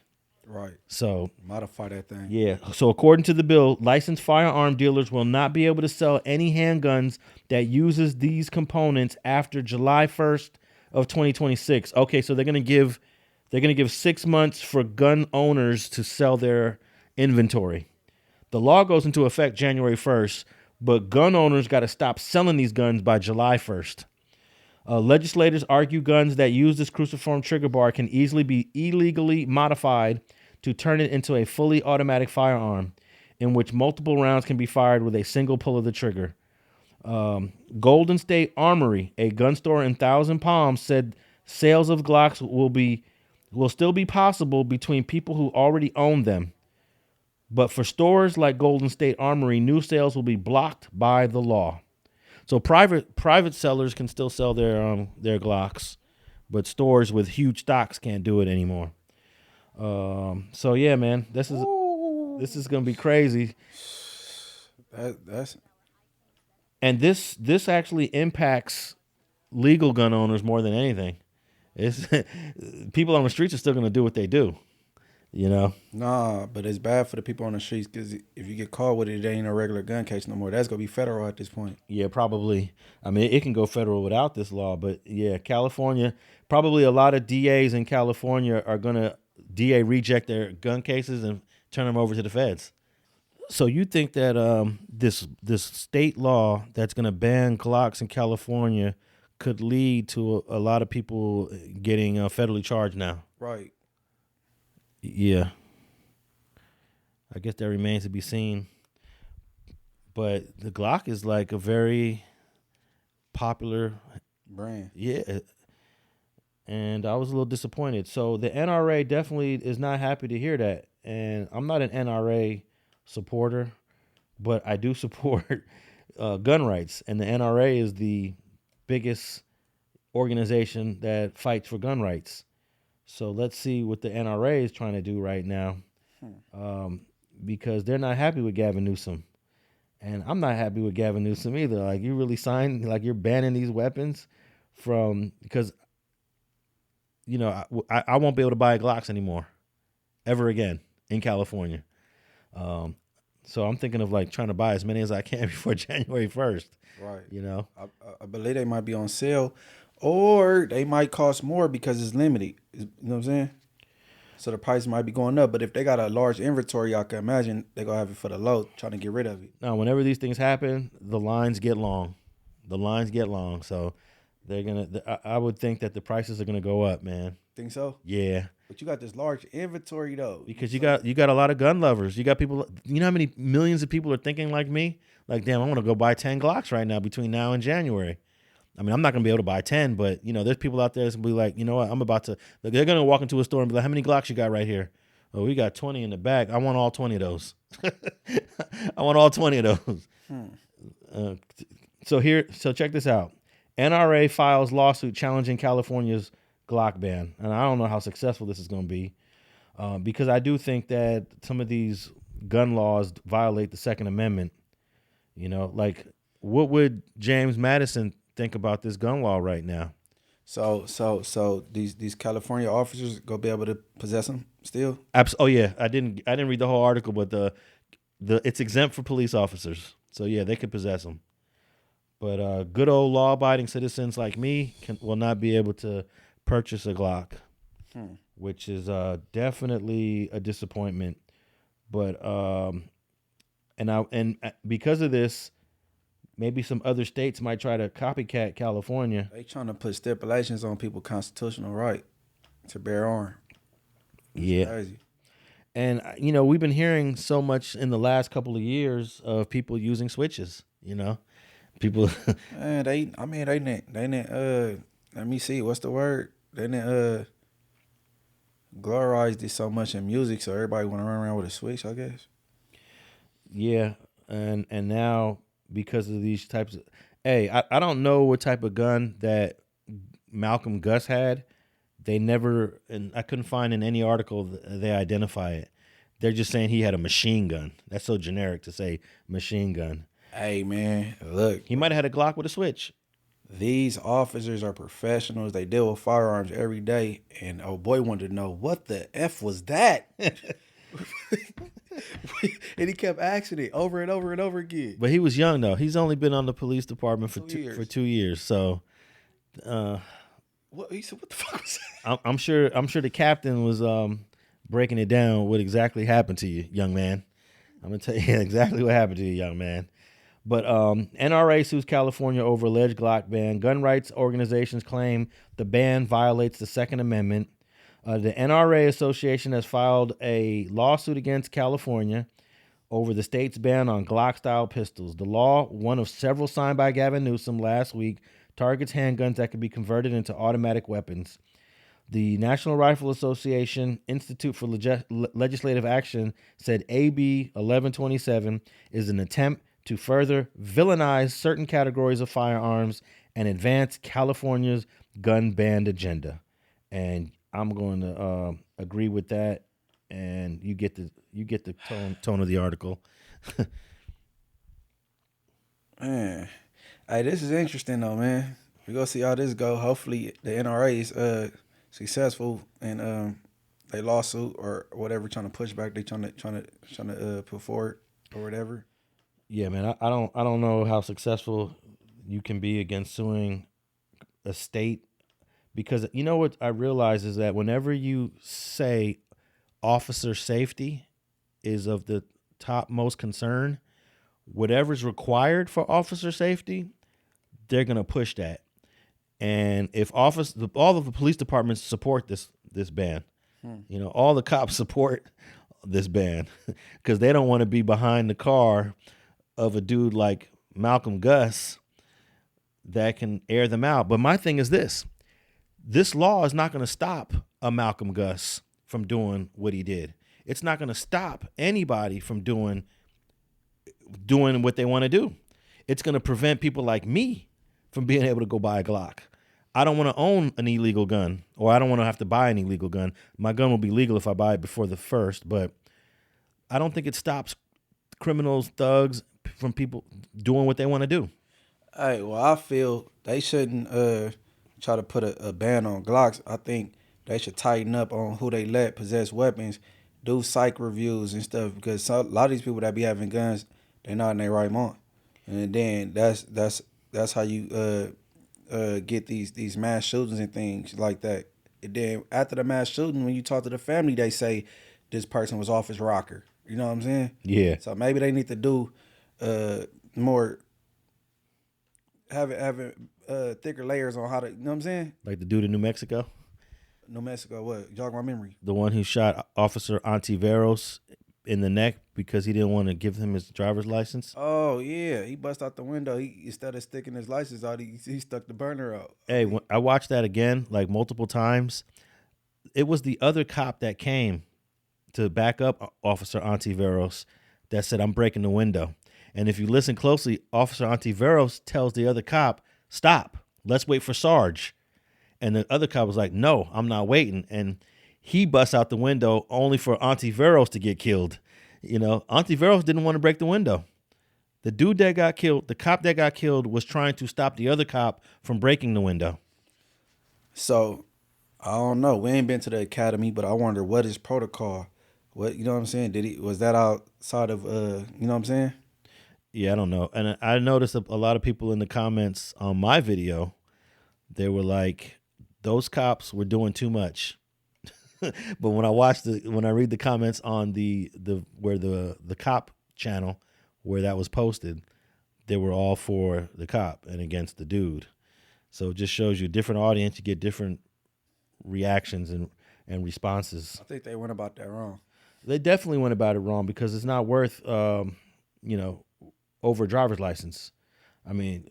Right. So modify that thing. Yeah. So according to the bill, licensed firearm dealers will not be able to sell any handguns that uses these components after July 1st of 2026. Okay, so they're gonna give 6 months for gun owners to sell their inventory. The law goes into effect January 1st, but gun owners got to stop selling these guns by July 1st. Legislators argue guns that use this cruciform trigger bar can easily be illegally modified to turn it into a fully automatic firearm in which multiple rounds can be fired with a single pull of the trigger. Golden State Armory, a gun store in Thousand Palms, said sales of Glocks will still be possible between people who already own them. But for stores like Golden State Armory, new sales will be blocked by the law. So private sellers can still sell their Glocks, but stores with huge stocks can't do it anymore. So yeah, man, this is gonna be crazy. And this actually impacts legal gun owners more than anything. It's people on the streets are still gonna do what they do. You know? Nah, but it's bad for the people on the streets because if you get caught with it, it ain't a regular gun case no more. That's going to be federal at this point. Yeah, probably. I mean, it can go federal without this law, but yeah, California, probably a lot of DAs in California are going to DA reject their gun cases and turn them over to the feds. So you think that this state law that's going to ban Glocks in California could lead to a lot of people getting federally charged now? Right. Yeah. I guess that remains to be seen. But the Glock is like a very popular brand. Yeah. And I was a little disappointed. So the NRA definitely is not happy to hear that. And I'm not an NRA supporter, but I do support gun rights. And the NRA is the biggest organization that fights for gun rights. So let's see what the NRA is trying to do right now, because they're not happy with Gavin Newsom. And I'm not happy with Gavin Newsom either. Like, you really signed, like, you're banning these weapons because, you know, I won't be able to buy Glocks anymore ever again in California. So I'm thinking of, like, trying to buy as many as I can before January 1st. Right. You know? I believe they might be on sale. Or they might cost more because it's limited. You know what I'm saying? So the price might be going up. But if they got a large inventory, I can imagine they're going to have it for the low, trying to get rid of it. Now, whenever these things happen, the lines get long. So they're going to, I would think that the prices are going to go up, man. Think so? Yeah. But you got this large inventory, though. Because you got a lot of gun lovers. You got people, you know how many millions of people are thinking like me? Like, damn, I want to go buy 10 Glocks right now between now and January. I mean, I'm not going to be able to buy 10, but, you know, there's people out there that's going to be like, you know what, they're going to walk into a store and be like, how many Glocks you got right here? Oh, we got 20 in the back. I want all 20 of those. So check this out. NRA files lawsuit challenging California's Glock ban. And I don't know how successful this is going to be, because I do think that some of these gun laws violate the Second Amendment. You know, like, what would James Madison think about this gun law right now? So these California officers gonna be able to possess them still? Oh yeah, I didn't read the whole article, but the it's exempt for police officers. So yeah, they could possess them. But good old law-abiding citizens like me will not be able to purchase a Glock, which is definitely a disappointment. But and because of this, maybe some other states might try to copycat California. They trying to put stipulations on people's constitutional right to bear arms. Yeah. Crazy. And, you know, we've been hearing so much in the last couple of years of people using switches, you know? People. Man, they didn't, let me see, what's the word? They didn't glorize this so much in music, so everybody want to run around with a switch, I guess. Yeah, and now, because of these types of, I don't know what type of gun that Malcolm Gus had. They never, and I couldn't find in any article they identify it. They're just saying he had a machine gun. That's so generic to say machine gun. Hey man, look, he might have had a Glock with a switch. These officers are professionals. They deal with firearms every day, and oh boy wanted to know what the F was that. And he kept asking it over and over and over again. But he was young though. He's only been on the police department for 2 years. So, what he said? What the fuck was that? I'm sure the captain was breaking it down what exactly happened to you, young man. I'm gonna tell you exactly what happened to you, young man. But NRA sues California over alleged Glock ban. Gun rights organizations claim the ban violates the Second Amendment. The NRA Association has filed a lawsuit against California over the state's ban on Glock-style pistols. The law, one of several signed by Gavin Newsom last week, targets handguns that can be converted into automatic weapons. The National Rifle Association Institute for Legislative Action said AB 1127 is an attempt to further villainize certain categories of firearms and advance California's gun ban agenda. And I'm going to agree with that. And you get the tone of the article. Man, hey, this is interesting though, man. We gonna see how this go. Hopefully, the NRA is successful in they lawsuit or whatever, trying to push back. They trying to put forward or whatever. Yeah, man. I don't know how successful you can be against suing a state, because you know what I realize is that whenever you say officer safety is of the topmost concern, whatever's required for officer safety, they're gonna push that. And if all of the police departments support this ban, you know, all the cops support this ban because they don't want to be behind the car of a dude like Malcolm Gus that can air them out. But my thing is this law is not going to stop a Malcolm Gus from doing what he did. It's not going to stop anybody from doing what they want to do. It's going to prevent people like me from being able to go buy a Glock. I don't want to own an illegal gun, or I don't want to have to buy an illegal gun. My gun will be legal if I buy it before the 1st, but I don't think it stops criminals, thugs from people doing what they want to do. Hey, well, I feel they shouldn't try to put a ban on Glocks. I think they should tighten up on who they let possess weapons, do psych reviews and stuff, because a lot of these people that be having guns, they're not in their right mind. And then that's how you get these mass shootings and things like that. And then after the mass shooting, when you talk to the family, they say this person was off his rocker. You know what I'm saying? Yeah. So maybe they need to do more, having thicker layers on how to, you know what I'm saying? Like the dude in New Mexico? New Mexico, what? Jog my memory. The one who shot Officer Ontiveros in the neck because he didn't want to give him his driver's license. Oh, yeah. He bust out the window. He, instead of sticking his license out, he stuck the burner out. Hey, when I watched that again, like multiple times. It was the other cop that came to back up Officer Ontiveros that said, I'm breaking the window. And if you listen closely, Officer Ontiveros tells the other cop, stop, let's wait for Sarge. And the other cop was like, no, I'm not waiting. And he busts out the window only for Ontiveros to get killed. You know, Ontiveros didn't want to break the window. The dude that got killed, the cop that got killed, was trying to stop the other cop from breaking the window. So, I don't know. We ain't been to the academy, but I wonder what is protocol. What, you know what I'm saying? Was that outside of, you know what I'm saying? Yeah, I don't know. And I noticed a lot of people in the comments on my video, they were like, those cops were doing too much. But when I read the comments on the cop channel where that was posted, they were all for the cop and against the dude. So it just shows you a different audience, you get different reactions and responses. I think they went about that wrong. They definitely went about it wrong because it's not worth over a driver's license. I mean,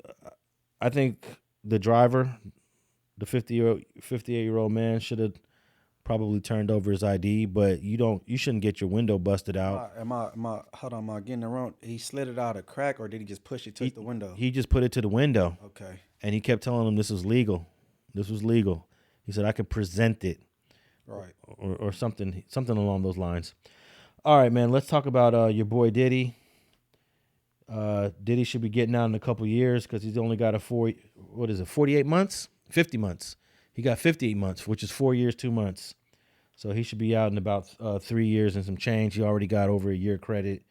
I think the driver, the 58-year-old man, should have probably turned over his ID, but you shouldn't get your window busted out. Am I getting it wrong? He slid it out a crack, or did he just push it to the window? He just put it to the window. Okay. And he kept telling him this was legal. This was legal. He said I could present it. Right. Or something along those lines. All right, man, let's talk about your boy Diddy. Diddy should be getting out in a couple years because he's only got 48 months? 50 months. He got 58 months, which is 4 years, 2 months. So he should be out in about 3 years and some change. He already got over a year credit.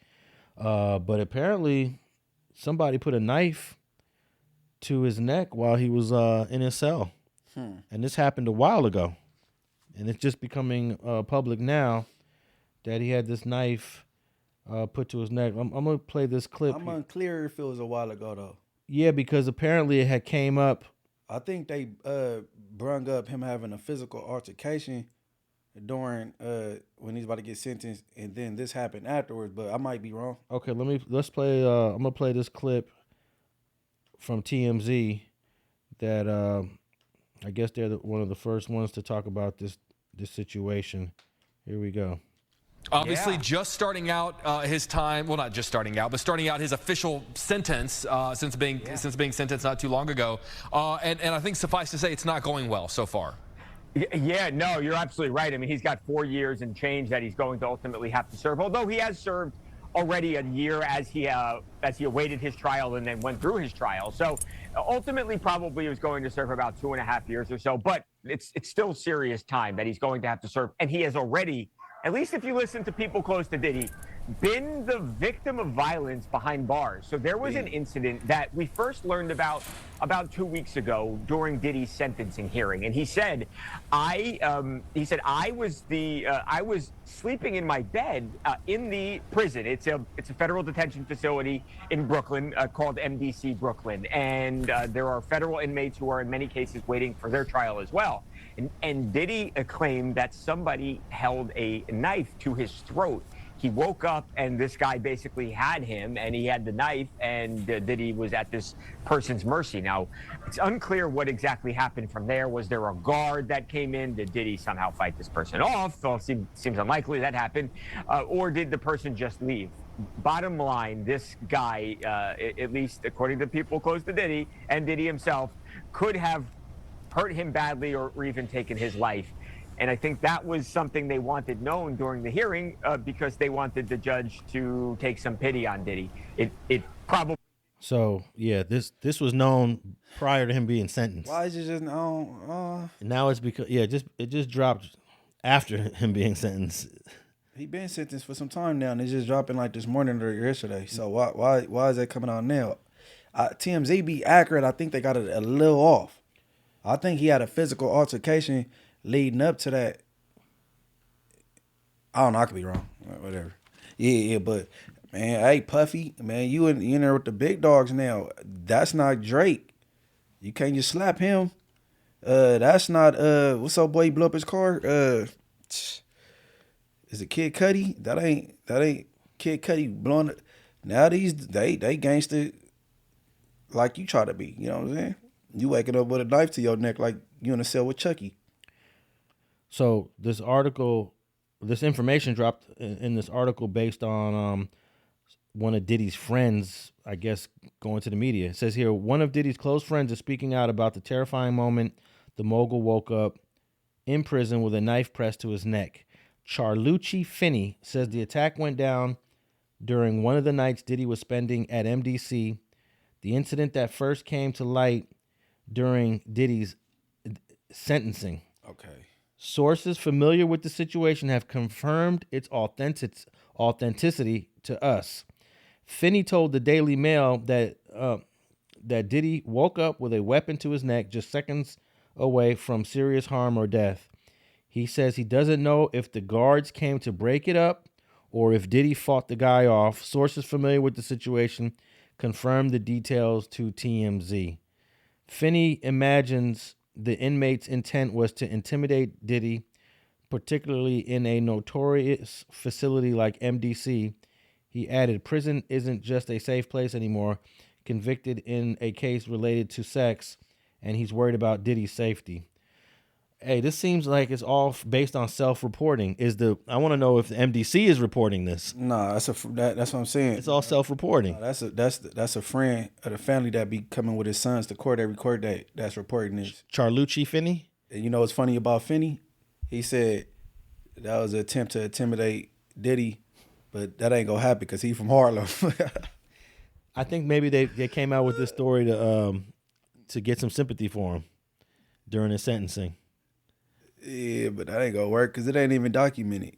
But apparently somebody put a knife to his neck while he was in his cell. And this happened a while ago. And it's just becoming public now that he had this knife put to his neck. I'm gonna play this clip. I'm unclear if it was a while ago though. Yeah, because apparently it had came up. I think they brung up him having a physical altercation during when he's about to get sentenced, and then this happened afterwards. But I might be wrong. Okay, let's play. I'm gonna play this clip from TMZ that I guess they're one of the first ones to talk about this situation. Here we go. Obviously, just starting out his time. Well, not just starting out, but starting out his official sentence since being sentenced not too long ago. And I think suffice to say, it's not going well so far. Yeah, no, you're absolutely right. I mean, he's got 4 years and change that he's going to ultimately have to serve. Although he has served already a year as he awaited his trial and then went through his trial. So ultimately, probably he was going to serve about 2.5 years or so. But it's still serious time that he's going to have to serve, and he has already, at least if you listen to people close to Diddy, been the victim of violence behind bars. So there was an incident that we first learned about 2 weeks ago during Diddy's sentencing hearing, and he said, I was sleeping in my bed in the prison. It's a federal detention facility in Brooklyn called MDC Brooklyn, and there are federal inmates who are in many cases waiting for their trial as well. And Diddy claimed that somebody held a knife to his throat. He woke up and this guy basically had him, and he had the knife, and Diddy was at this person's mercy. Now, it's unclear what exactly happened from there. Was there a guard that came in? Did Diddy somehow fight this person off? Well, seems unlikely that happened. Or did the person just leave? Bottom line, this guy, at least according to people close to Diddy and Diddy himself, could have hurt him badly or even taken his life. And I think that was something they wanted known during the hearing because they wanted the judge to take some pity on Diddy. It probably. So yeah, this was known prior to him being sentenced. Why is it just known? Now it's because it just dropped after him being sentenced. He been sentenced for some time now, and it's just dropping like this morning or yesterday. So why is that coming out now? TMZ be accurate. I think they got it a little off. I think he had a physical altercation leading up to that. I don't know, I could be wrong. Whatever. Yeah, but man, hey Puffy, man, you in there with the big dogs now. That's not Drake. You can't just slap him. That's not what's up, boy? He blew up his car. Is it Kid Cudi? That ain't Kid Cudi blowing it. Now they gangster like you try to be. You know what I'm saying? You waking up with a knife to your neck like you in a cell with Chucky. So this information dropped in this article based on one of Diddy's friends, I guess, going to the media. It says here, one of Diddy's close friends is speaking out about the terrifying moment the mogul woke up in prison with a knife pressed to his neck. Charlucci Finney says the attack went down during one of the nights Diddy was spending at MDC. The incident that first came to light during Diddy's sentencing. Okay. Sources familiar with the situation have confirmed its authenticity to us. Finney told the Daily Mail that Diddy woke up with a weapon to his neck just seconds away from serious harm or death. He says he doesn't know if the guards came to break it up or if Diddy fought the guy off. Sources familiar with the situation confirmed the details to TMZ. Finney imagines the inmate's intent was to intimidate Diddy, particularly in a notorious facility like MDC. He added, prison isn't just a safe place anymore. Convicted in a case related to sex, and he's worried about Diddy's safety. Hey, this seems like it's all based on self-reporting. I want to know if the MDC is reporting this. Nah, that's what I'm saying. It's all self-reporting. Nah, that's a friend of the family that be coming with his sons to court every court date. That's reporting this. Charlucci Finney. And you know what's funny about Finney? He said that was an attempt to intimidate Diddy, but that ain't gonna happen because he from Harlem. I think maybe they came out with this story to get some sympathy for him during his sentencing. Yeah, but that ain't gonna work because it ain't even documented.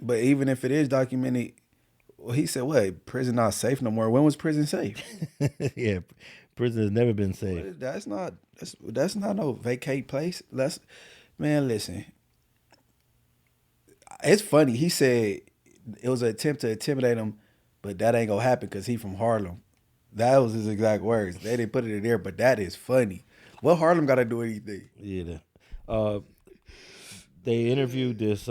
But even if it is documented, well, he said, "What? Prison not safe no more." When was prison safe? Yeah, prison has never been safe. Well, that's not no vacate place. Man, listen. It's funny. He said it was an attempt to intimidate him but that ain't gonna happen because he from Harlem. That was his exact words. They didn't put it in there, but that is funny. What Harlem got to do anything? Yeah. They interviewed this.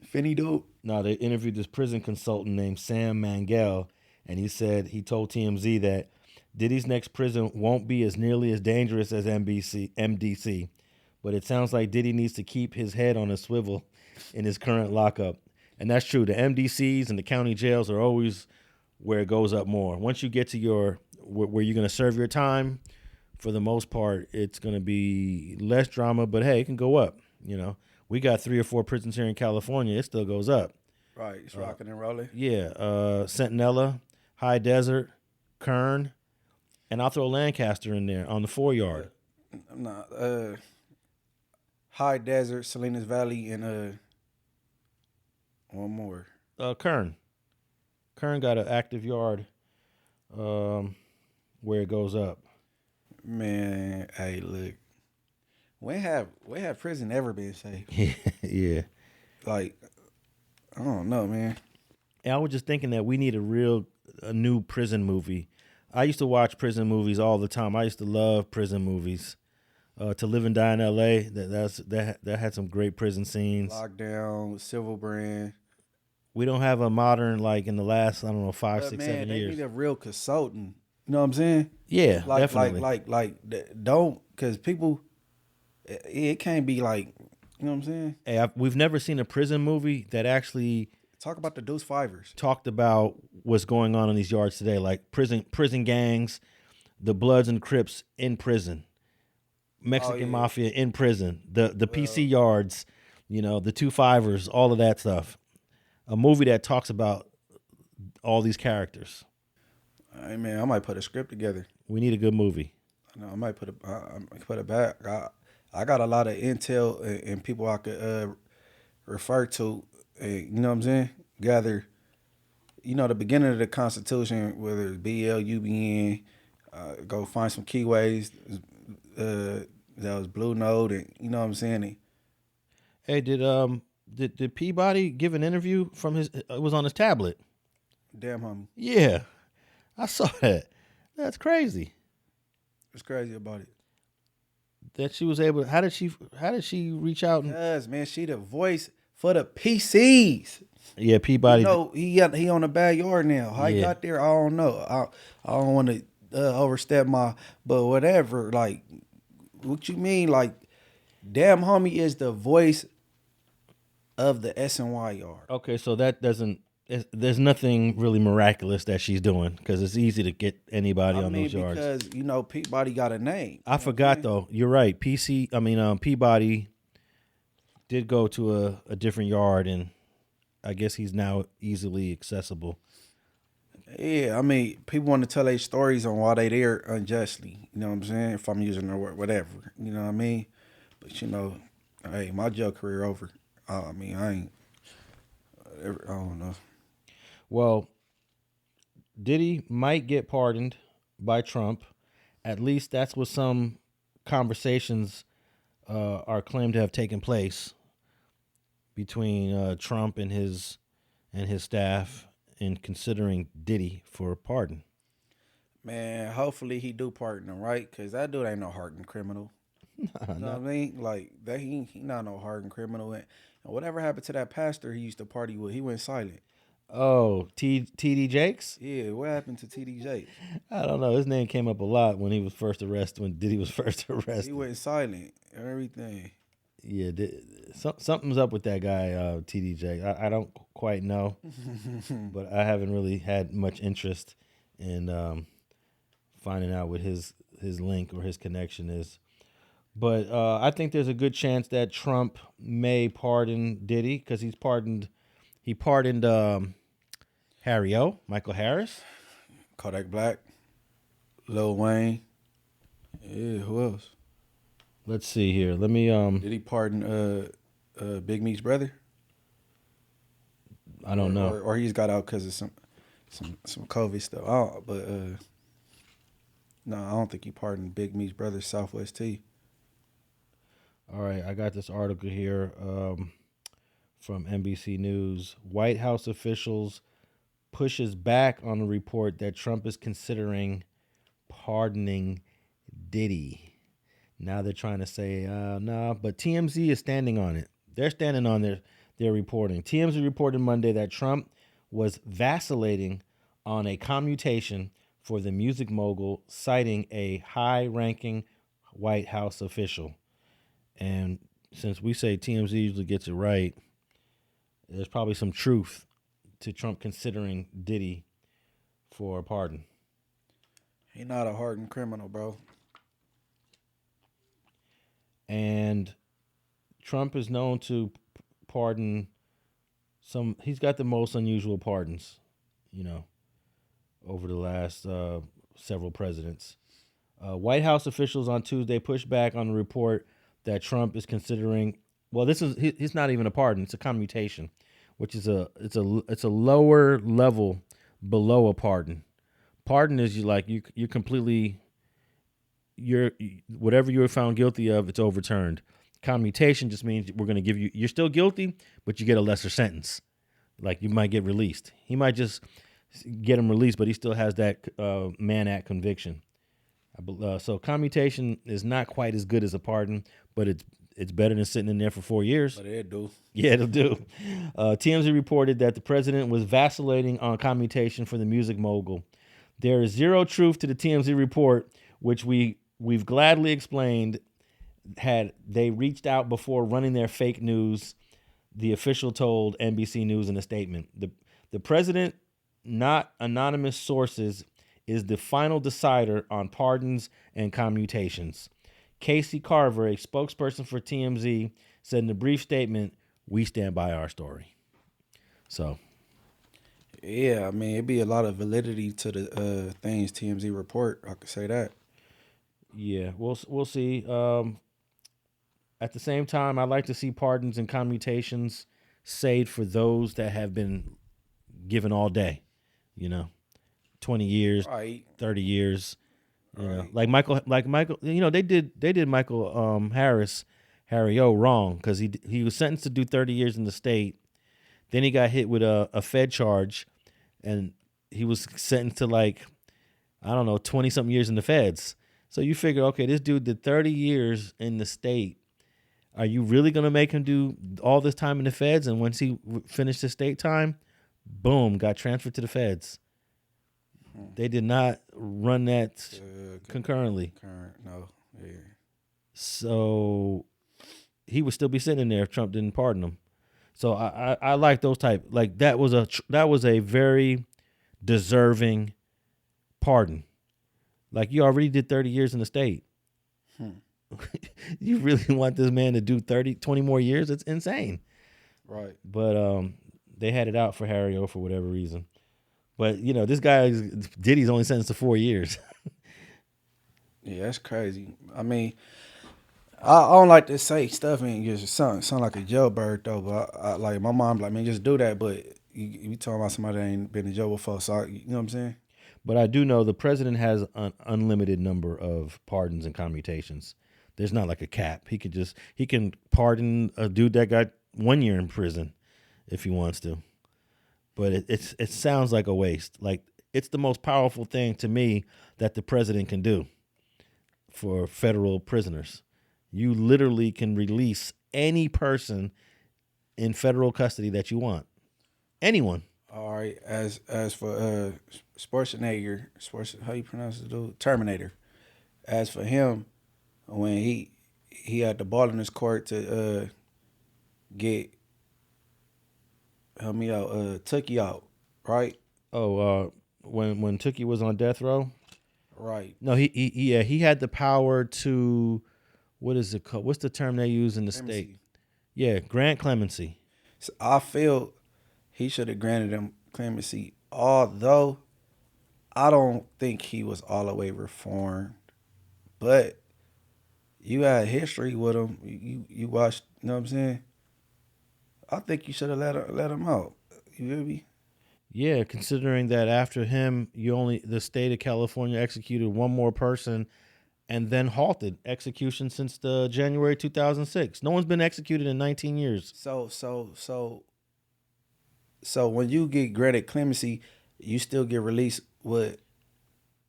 Finney dude? No, they interviewed this prison consultant named Sam Mangel, and he told TMZ that Diddy's next prison won't be as nearly as dangerous as MDC, but it sounds like Diddy needs to keep his head on a swivel in his current lockup. And that's true. The MDCs and the county jails are always where it goes up more. Once you get to where you're going to serve your time, for the most part, it's going to be less drama, but hey, it can go up. You know, we got 3 or 4 prisons here in California. It still goes up. Right. It's rocking and rolling. Yeah. Centinela, High Desert, Kern, and I'll throw Lancaster in there on the 4-yard. High Desert, Salinas Valley, and one more. Kern. Kern got an active yard where it goes up. Man, hey, look. When have prison ever been safe? Yeah. Like, I don't know, man. And I was just thinking that we need a new prison movie. I used to watch prison movies all the time. I used to love prison movies. To Live and Die in L.A., that had some great prison scenes. Lockdown, Civil Brand. We don't have a modern, like, in the last, 5, 6, 7 years. They need a real consultant. You know what I'm saying? Yeah, definitely. Like, don't, because people, it can't be like, you know what I'm saying? Hey, we've never seen a prison movie that actually talk about the Deuce Fivers. Talked about what's going on in these yards today, like prison gangs, the Bloods and Crips in prison, Mexican mafia in prison, the PC yards, the 2-5ers, all of that stuff. A movie that talks about all these characters. Hey man, I might put a script together. We need a good movie. No, I might put it back. I got a lot of intel and people I could refer to. You know what I'm saying? Gather. The beginning of the Constitution, whether it's BL, UBN, go find some keyways. That was Blue Note, and you know what I'm saying. Hey, did Peabody give an interview from his? It was on his tablet. Damn, homie. Yeah, I saw that. That's crazy. What's crazy about it? That she was able. How did she reach out? Because man, she the voice for the PCs. Yeah, Peabody. He on a bad yard now. How he got there, I don't know. I don't want to overstep but whatever. Like, what you mean? Like, damn, homie is the voice of the SNY yard. Okay, so that doesn't. There's nothing really miraculous that she's doing because it's easy to get anybody on those yards. Because Peabody got a name. I forgot though. You're right. Peabody did go to a different yard, and I guess he's now easily accessible. Yeah, people want to tell their stories on why they there unjustly. You know what I'm saying? If I'm using the word, whatever. You know what I mean? But hey, my jail career over. I ain't. I don't know. Well, Diddy might get pardoned by Trump. At least that's what some conversations are claimed to have taken place between Trump and his staff in considering Diddy for a pardon. Man, hopefully he do pardon him, right? Because that dude ain't no hardened criminal. You know what I mean? Like, that he not no hardened criminal. And whatever happened to that pastor he used to party with, he went silent. Oh, T.D. Jakes? Yeah, what happened to T.D. Jakes? I don't know. His name came up a lot when Diddy was first arrested. He went silent and everything. Yeah, something's up with that guy, T.D. Jakes. I don't quite know, but I haven't really had much interest in finding out what his link or his connection is. But I think there's a good chance that Trump may pardon Diddy because he pardoned Harry O, Michael Harris, Kodak Black, Lil Wayne. Yeah, who else? Let's see here. Let me. Did he pardon Big Meech's brother? I don't know. Or he's got out because of some COVID stuff. No, I don't think he pardoned Big Meech's brother, Southwest T. All right, I got this article here from NBC News. White House officials pushes back on the report that Trump is considering pardoning Diddy. Now they're trying to say, no, but TMZ is standing on it. They're standing on their reporting. TMZ reported Monday that Trump was vacillating on a commutation for the music mogul, citing a high-ranking White House official. And since we say TMZ usually gets it right, there's probably some truth to Trump considering Diddy for a pardon. He's not a hardened criminal, bro. And Trump is known to pardon some. He's got the most unusual pardons, over the last several presidents. White House officials on Tuesday pushed back on the report that Trump is considering. Well, it's not even a pardon; it's a commutation, which is a lower level below a pardon. Pardon is you're completely. Whatever you were found guilty of, it's overturned. Commutation just means we're going to give you're still guilty, but you get a lesser sentence. Like you might get released. He might just get him released, but he still has that Mann Act conviction. So commutation is not quite as good as a pardon, but it's better than sitting in there for 4 years. But it'll do. Yeah, it'll do. TMZ reported that the president was vacillating on commutation for the music mogul. There is zero truth to the TMZ report, which we've gladly explained. Had they reached out before running their fake news, the official told NBC News in a statement. The president, not anonymous sources, is the final decider on pardons and commutations. Casey Carver, a spokesperson for TMZ, said in a brief statement, "We stand by our story." So, yeah, I mean, it'd be a lot of validity to the things TMZ report. I could say that. Yeah, we'll see. At the same time, I'd like to see pardons and commutations saved for those that have been given all day. 20 years, right. 30 years. Right. Like Michael. They did Michael Harry O wrong because he was sentenced to do 30 years in the state. Then he got hit with a Fed charge, and he was sentenced to 20 something years in the Feds. So you figure, okay, this dude did 30 years in the state. Are you really going to make him do all this time in the Feds? And once he finished his state time, boom, got transferred to the Feds. They did not run that concurrently. No. Yeah. So he would still be sitting there if Trump didn't pardon him. So I like those type. That was a very deserving pardon. You already did 30 years in the state. You really want this man to do 20 more years? It's insane. Right. But they had it out for Harry O for whatever reason. But, this guy, Diddy's only sentenced to 4 years. Yeah, that's crazy. I mean, I don't like to say stuff and just sound like a jailbird, though. But my mom man, just do that. But you talking about somebody that ain't been in jail before, so you know what I'm saying? But I do know the president has an unlimited number of pardons and commutations. There's not a cap. He can pardon a dude that got 1 year in prison if he wants to. But it sounds like a waste. It's the most powerful thing to me that the president can do for federal prisoners. You literally can release any person in federal custody that you want. Anyone. All right. As for Schwarzenegger, how you pronounce it, dude? Terminator. As for him, when he had the ball in his court to get help me out, Tookie out, right? Oh, when Tookie was on death row? Right. No, he had the power to, what is it called? What's the term they use in the state? Yeah, grant clemency. So I feel he should have granted him clemency, although I don't think he was all the way reformed. But you had history with him. You watched, you know what I'm saying? I think you should have let him out. You hear me? Yeah, considering that after him, the state of California executed one more person and then halted execution since the January 2006. No one's been executed in 19 years. So when you get granted clemency, you still get released with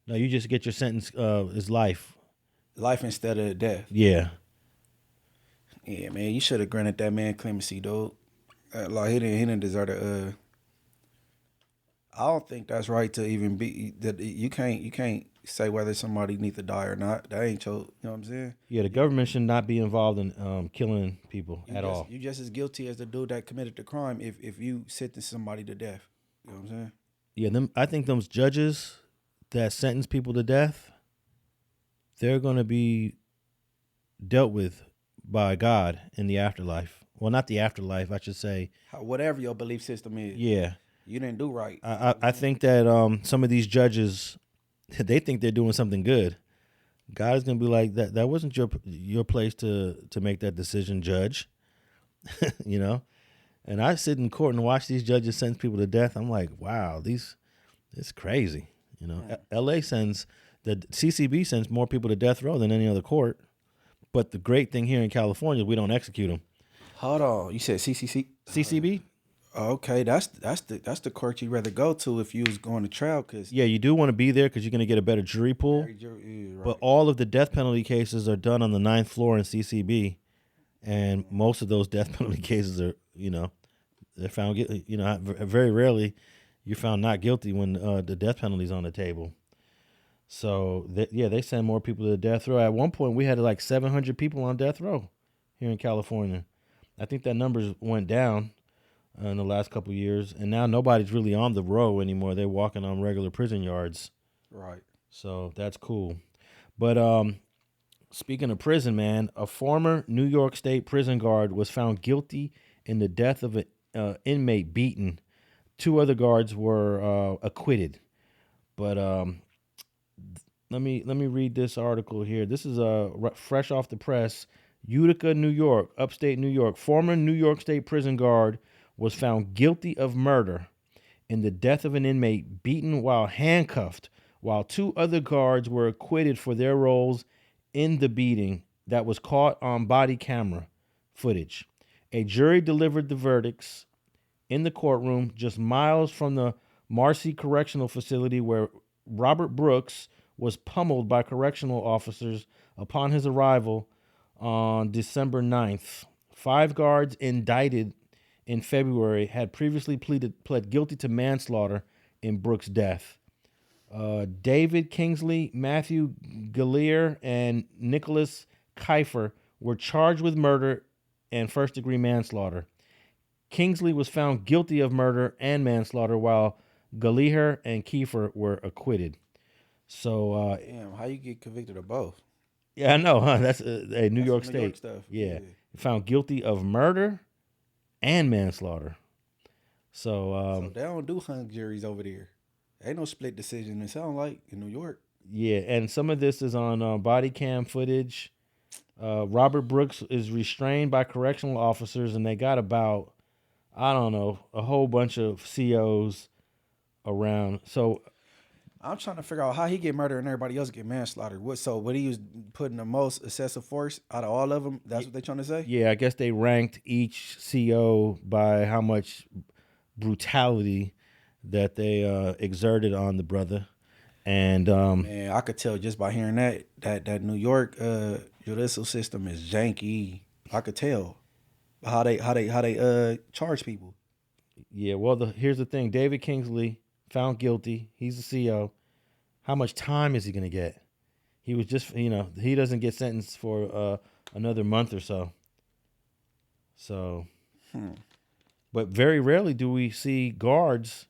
No, you just get your sentence is life. life instead of death. Yeah. Yeah, man, you should have granted that man clemency, dude. Like he didn't deserve to. I don't think that's right to even be that. You can't say whether somebody needs to die or not. That ain't your. You know what I'm saying? Yeah, the government should not be involved in killing people at all. You just as guilty as the dude that committed the crime if you sentence somebody to death. You know what I'm saying? Yeah, I think those judges that sentence people to death, they're going to be dealt with by God in the afterlife. Well, not the afterlife, I should say. Whatever your belief system is. Yeah. You didn't do right. I think that some of these judges, they think they're doing something good. God is going to be like, that wasn't your place to make that decision, judge. You know? And I sit in court and watch these judges sentence people to death. I'm like, wow, it's crazy. You know, LA the CCB sends more people to death row than any other court. But the great thing here in California, we don't execute them. Hold on, you said CCB? Okay, that's the court you'd rather go to if you was going to trial. Cause yeah, you do want to be there because you're going to get a better jury pool. Right. But all of the death penalty cases are done on the 9th floor in CCB, and most of those death penalty cases are, they're found guilty. Very rarely you're found not guilty when the death penalty's on the table. So they send more people to the death row. At one point, we had like 700 people on death row here in California. I think that numbers went down in the last couple of years, and now nobody's really on the row anymore. They're walking on regular prison yards. Right. So that's cool. But speaking of prison, man, a former New York State prison guard was found guilty in the death of an inmate beaten. 2 other guards were acquitted. But let me read this article here. This is fresh off the press. Utica, New York, upstate New York. Former New York State prison guard was found guilty of murder in the death of an inmate beaten while handcuffed, while 2 other guards were acquitted for their roles in the beating that was caught on body camera footage. A jury delivered the verdicts in the courtroom just miles from the Marcy Correctional Facility where Robert Brooks was pummeled by correctional officers upon his arrival on December 9th. 5 guards indicted in February had previously pled guilty to manslaughter in Brooks' death. David Kingsley, Matthew Gallier, and Nicholas Kiefer were charged with murder and first-degree manslaughter. Kingsley was found guilty of murder and manslaughter, while Gallier and Kiefer were acquitted. So, damn, how you get convicted of both? Yeah, I know, huh? That's New York State. New York stuff. Yeah. Found guilty of murder and manslaughter. So they don't do hung juries over there. Ain't no split decision. It sound like in New York. Yeah, and some of this is on body cam footage. Robert Brooks is restrained by correctional officers, and they got about, I don't know, a whole bunch of COs around. So I'm trying to figure out how he get murdered and everybody else get manslaughter. What he was putting the most excessive force out of all of them? That's what they trying to say? Yeah, I guess they ranked each CO by how much brutality that they exerted on the brother. And man, I could tell just by hearing that New York judicial system is janky. I could tell how they charge people. Yeah, well, here's the thing. David Kingsley found guilty. He's a CO. How much time is he going to get? He was just, he doesn't get sentenced for another month or so. So, but very rarely do we see guards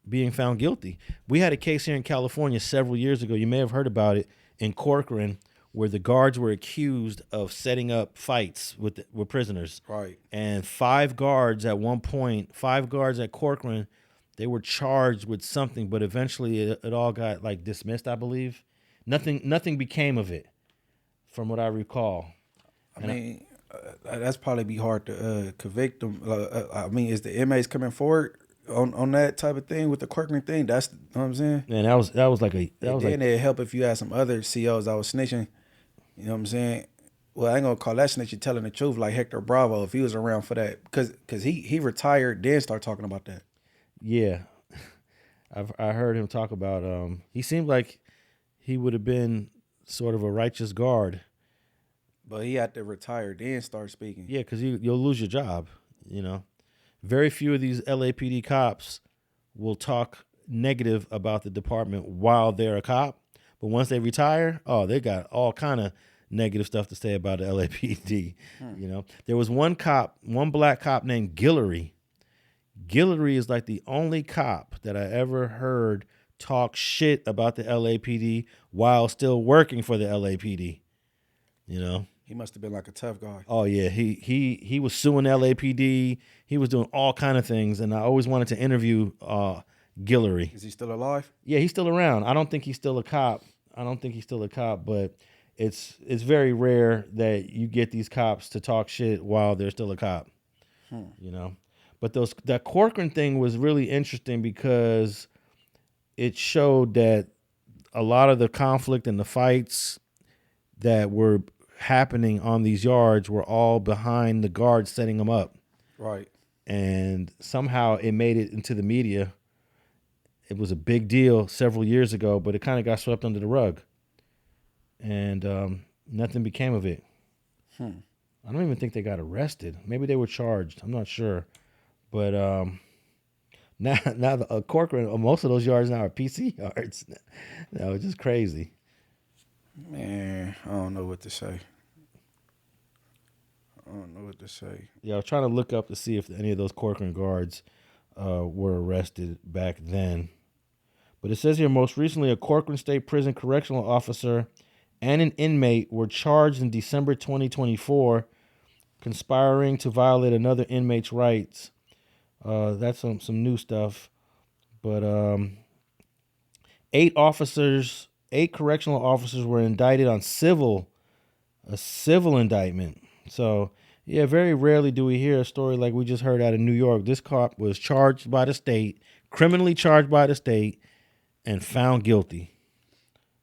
being found guilty. We had a case here in California several years ago. You may have heard about it in Corcoran, where the guards were accused of setting up fights with prisoners. Right. And 5 guards at one point, 5 guards at Corcoran, they were charged with something, but eventually it all got like dismissed, I believe. Nothing became of it, from what I recall. I mean, that's probably be hard to convict them. I mean, is the inmates coming forward on that type of thing with the Corcoran thing? That's, you know what I'm saying? Man, that was like a that was then like it'd help if you had some other COs that was snitching. You know what I'm saying? Well, I ain't gonna call that snitching telling the truth, like Hector Bravo, if he was around for that, because he retired, then start talking about that. Yeah. I heard him talk about. He seemed like he would have been sort of a righteous guard. But he had to retire then start speaking. Yeah, because you'll lose your job. You know, very few of these LAPD cops will talk negative about the department while they're a cop. But once they retire, they got all kind of negative stuff to say about the LAPD. You know, there was one black cop named Guillory. Guillory is like the only cop that I ever heard talk shit about the LAPD while still working for the LAPD. You know, he must have been like a tough guy. Oh yeah, he was suing LAPD. He was doing all kind of things, and I always wanted to interview Guillory. Is he still alive? Yeah, he's still around. I don't think he's still a cop. But it's very rare that you get these cops to talk shit while they're still a cop. You know, but that Corcoran thing was really interesting because it showed that a lot of the conflict and the fights that were happening on these yards were all behind the guards setting them up. Right. And somehow it made it into the media. It was a big deal several years ago, but it kind of got swept under the rug. And nothing became of it. I don't even think they got arrested. Maybe they were charged. I'm not sure. But now the Corcoran, most of those yards now are PC yards. That was just crazy. Man, I don't know what to say. Yeah, I was trying to look up to see if any of those Corcoran guards were arrested back then. But it says here, most recently, a Corcoran State Prison correctional officer and an inmate were charged in December 2024, conspiring to violate another inmate's rights. That's some new stuff. But 8 correctional officers were indicted on a civil indictment. So, yeah, very rarely do we hear a story like we just heard out of New York. This cop was charged by the state, criminally charged by the state, and found guilty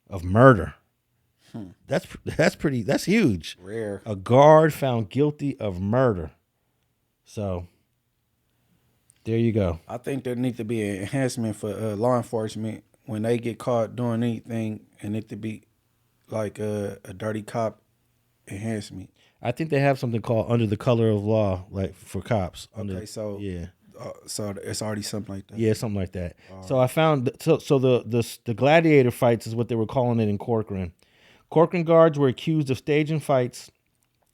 of murder. That's huge. Rare. A guard found guilty of murder. So, there you go. I think there needs to be an enhancement for law enforcement when they get caught doing anything, and it to be like a dirty cop enhancement. I think they have something called under the color of law, like for cops. So it's already something like that. Yeah, something like that. So I found the gladiator fights is what they were calling it in Corcoran. Corcoran guards were accused of staging fights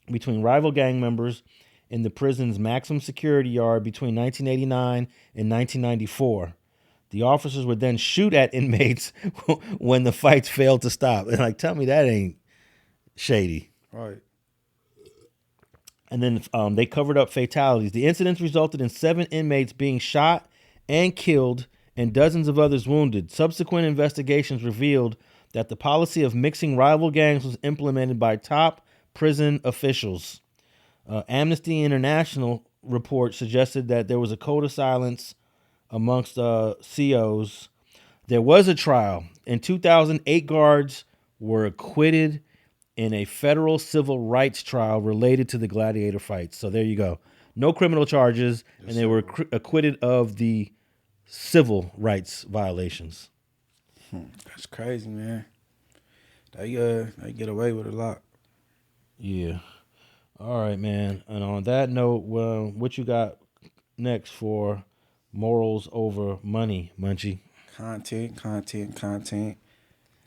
between rival gang members in the prison's maximum security yard between 1989 and 1994. The officers would then shoot at inmates when the fights failed to stop. And like, tell me that ain't shady. Right. And then they covered up fatalities. The incidents resulted in 7 inmates being shot and killed and dozens of others wounded. Subsequent investigations revealed that the policy of mixing rival gangs was implemented by top prison officials. Amnesty International report suggested that there was a code of silence amongst COs. There was a trial. In 2008, guards were acquitted in a federal civil rights trial related to the gladiator fights. So there you go. No criminal charges, and they were acquitted of the civil rights violations. That's crazy, man. They get away with a lot. Yeah. All right, man. And on that note, what you got next for morals over money, Munchie? Content.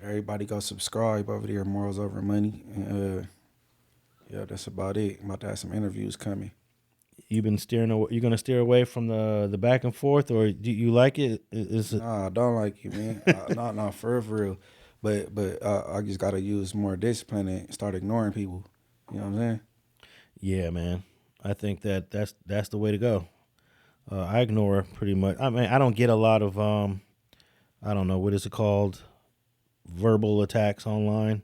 Everybody go subscribe over there, Morals Over Money. And, yeah, that's about it. I'm about to have some interviews coming. You've been steering away. You're gonna steer away from the back and forth, or do you like it? Nah, I don't like it, man. Not for real. But I just gotta use more discipline and start ignoring people. You know what I'm saying? Yeah, man. I think that's the way to go. I ignore pretty much. I mean, I don't get a lot of I don't know what is it called, verbal attacks online.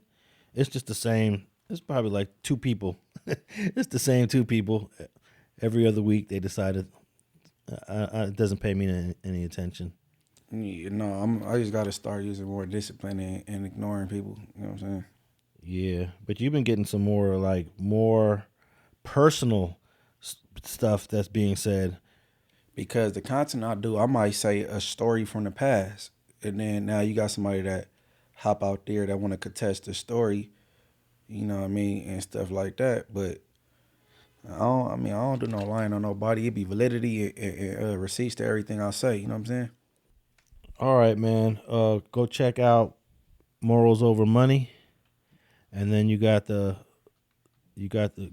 It's just the same. It's probably like 2 people. It's the same 2 people. Every other week they decided it doesn't pay me any attention. Yeah, no, I just got to start using more discipline and ignoring people. You know what I'm saying? Yeah, but you've been getting some more personal stuff that's being said. Because the content I do, I might say a story from the past, and then now you got somebody that hop out there that want to contest the story, you know what I mean, and stuff like that. But I don't do no lying on nobody. It be validity and receipts to everything I say. You know what I'm saying? All right, man. Go check out Morals Over Money, and then you got the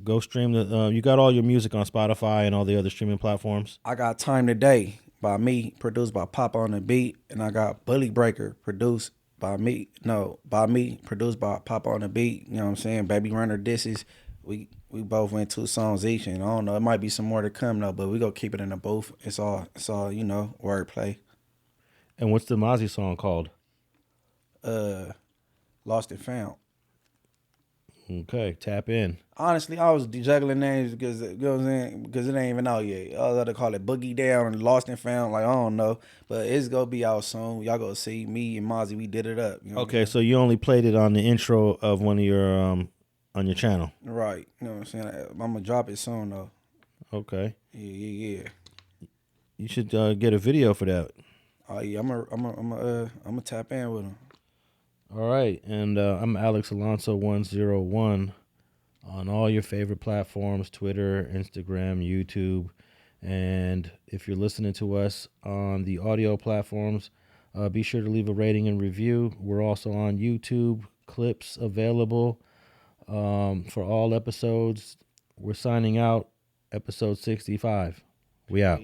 go stream the you got all your music on Spotify and all the other streaming platforms. I got Time Today by me, produced by Pop on the Beat, and I got Bully Breaker produced by me. No, by me, produced by Pop on the Beat. You know what I'm saying? Baby Runner Disses. We both went 2 songs each, and I don't know. It might be some more to come though, but we gonna keep it in the booth. It's all you know, wordplay. And what's the Mozzy song called? Lost and Found. Okay, tap in. Honestly, I was juggling names because, you know what I'm saying, because it ain't even out yet. I was about to call it Boogie Down and Lost and Found, like, I don't know. But it's going to be out soon. Y'all going to see me and Mozzy, we did it up. You know okay, so you only played it on the intro of one of your, on your channel. Right. You know what I'm saying? I'm going to drop it soon, though. Okay. Yeah. You should get a video for that. Oh, yeah, I'm gonna tap in with him. All right, and I'm Alex Alonso 101 on all your favorite platforms, Twitter, Instagram, YouTube. And if you're listening to us on the audio platforms, be sure to leave a rating and review. We're also on YouTube, clips available for all episodes. We're signing out, episode 65. We out.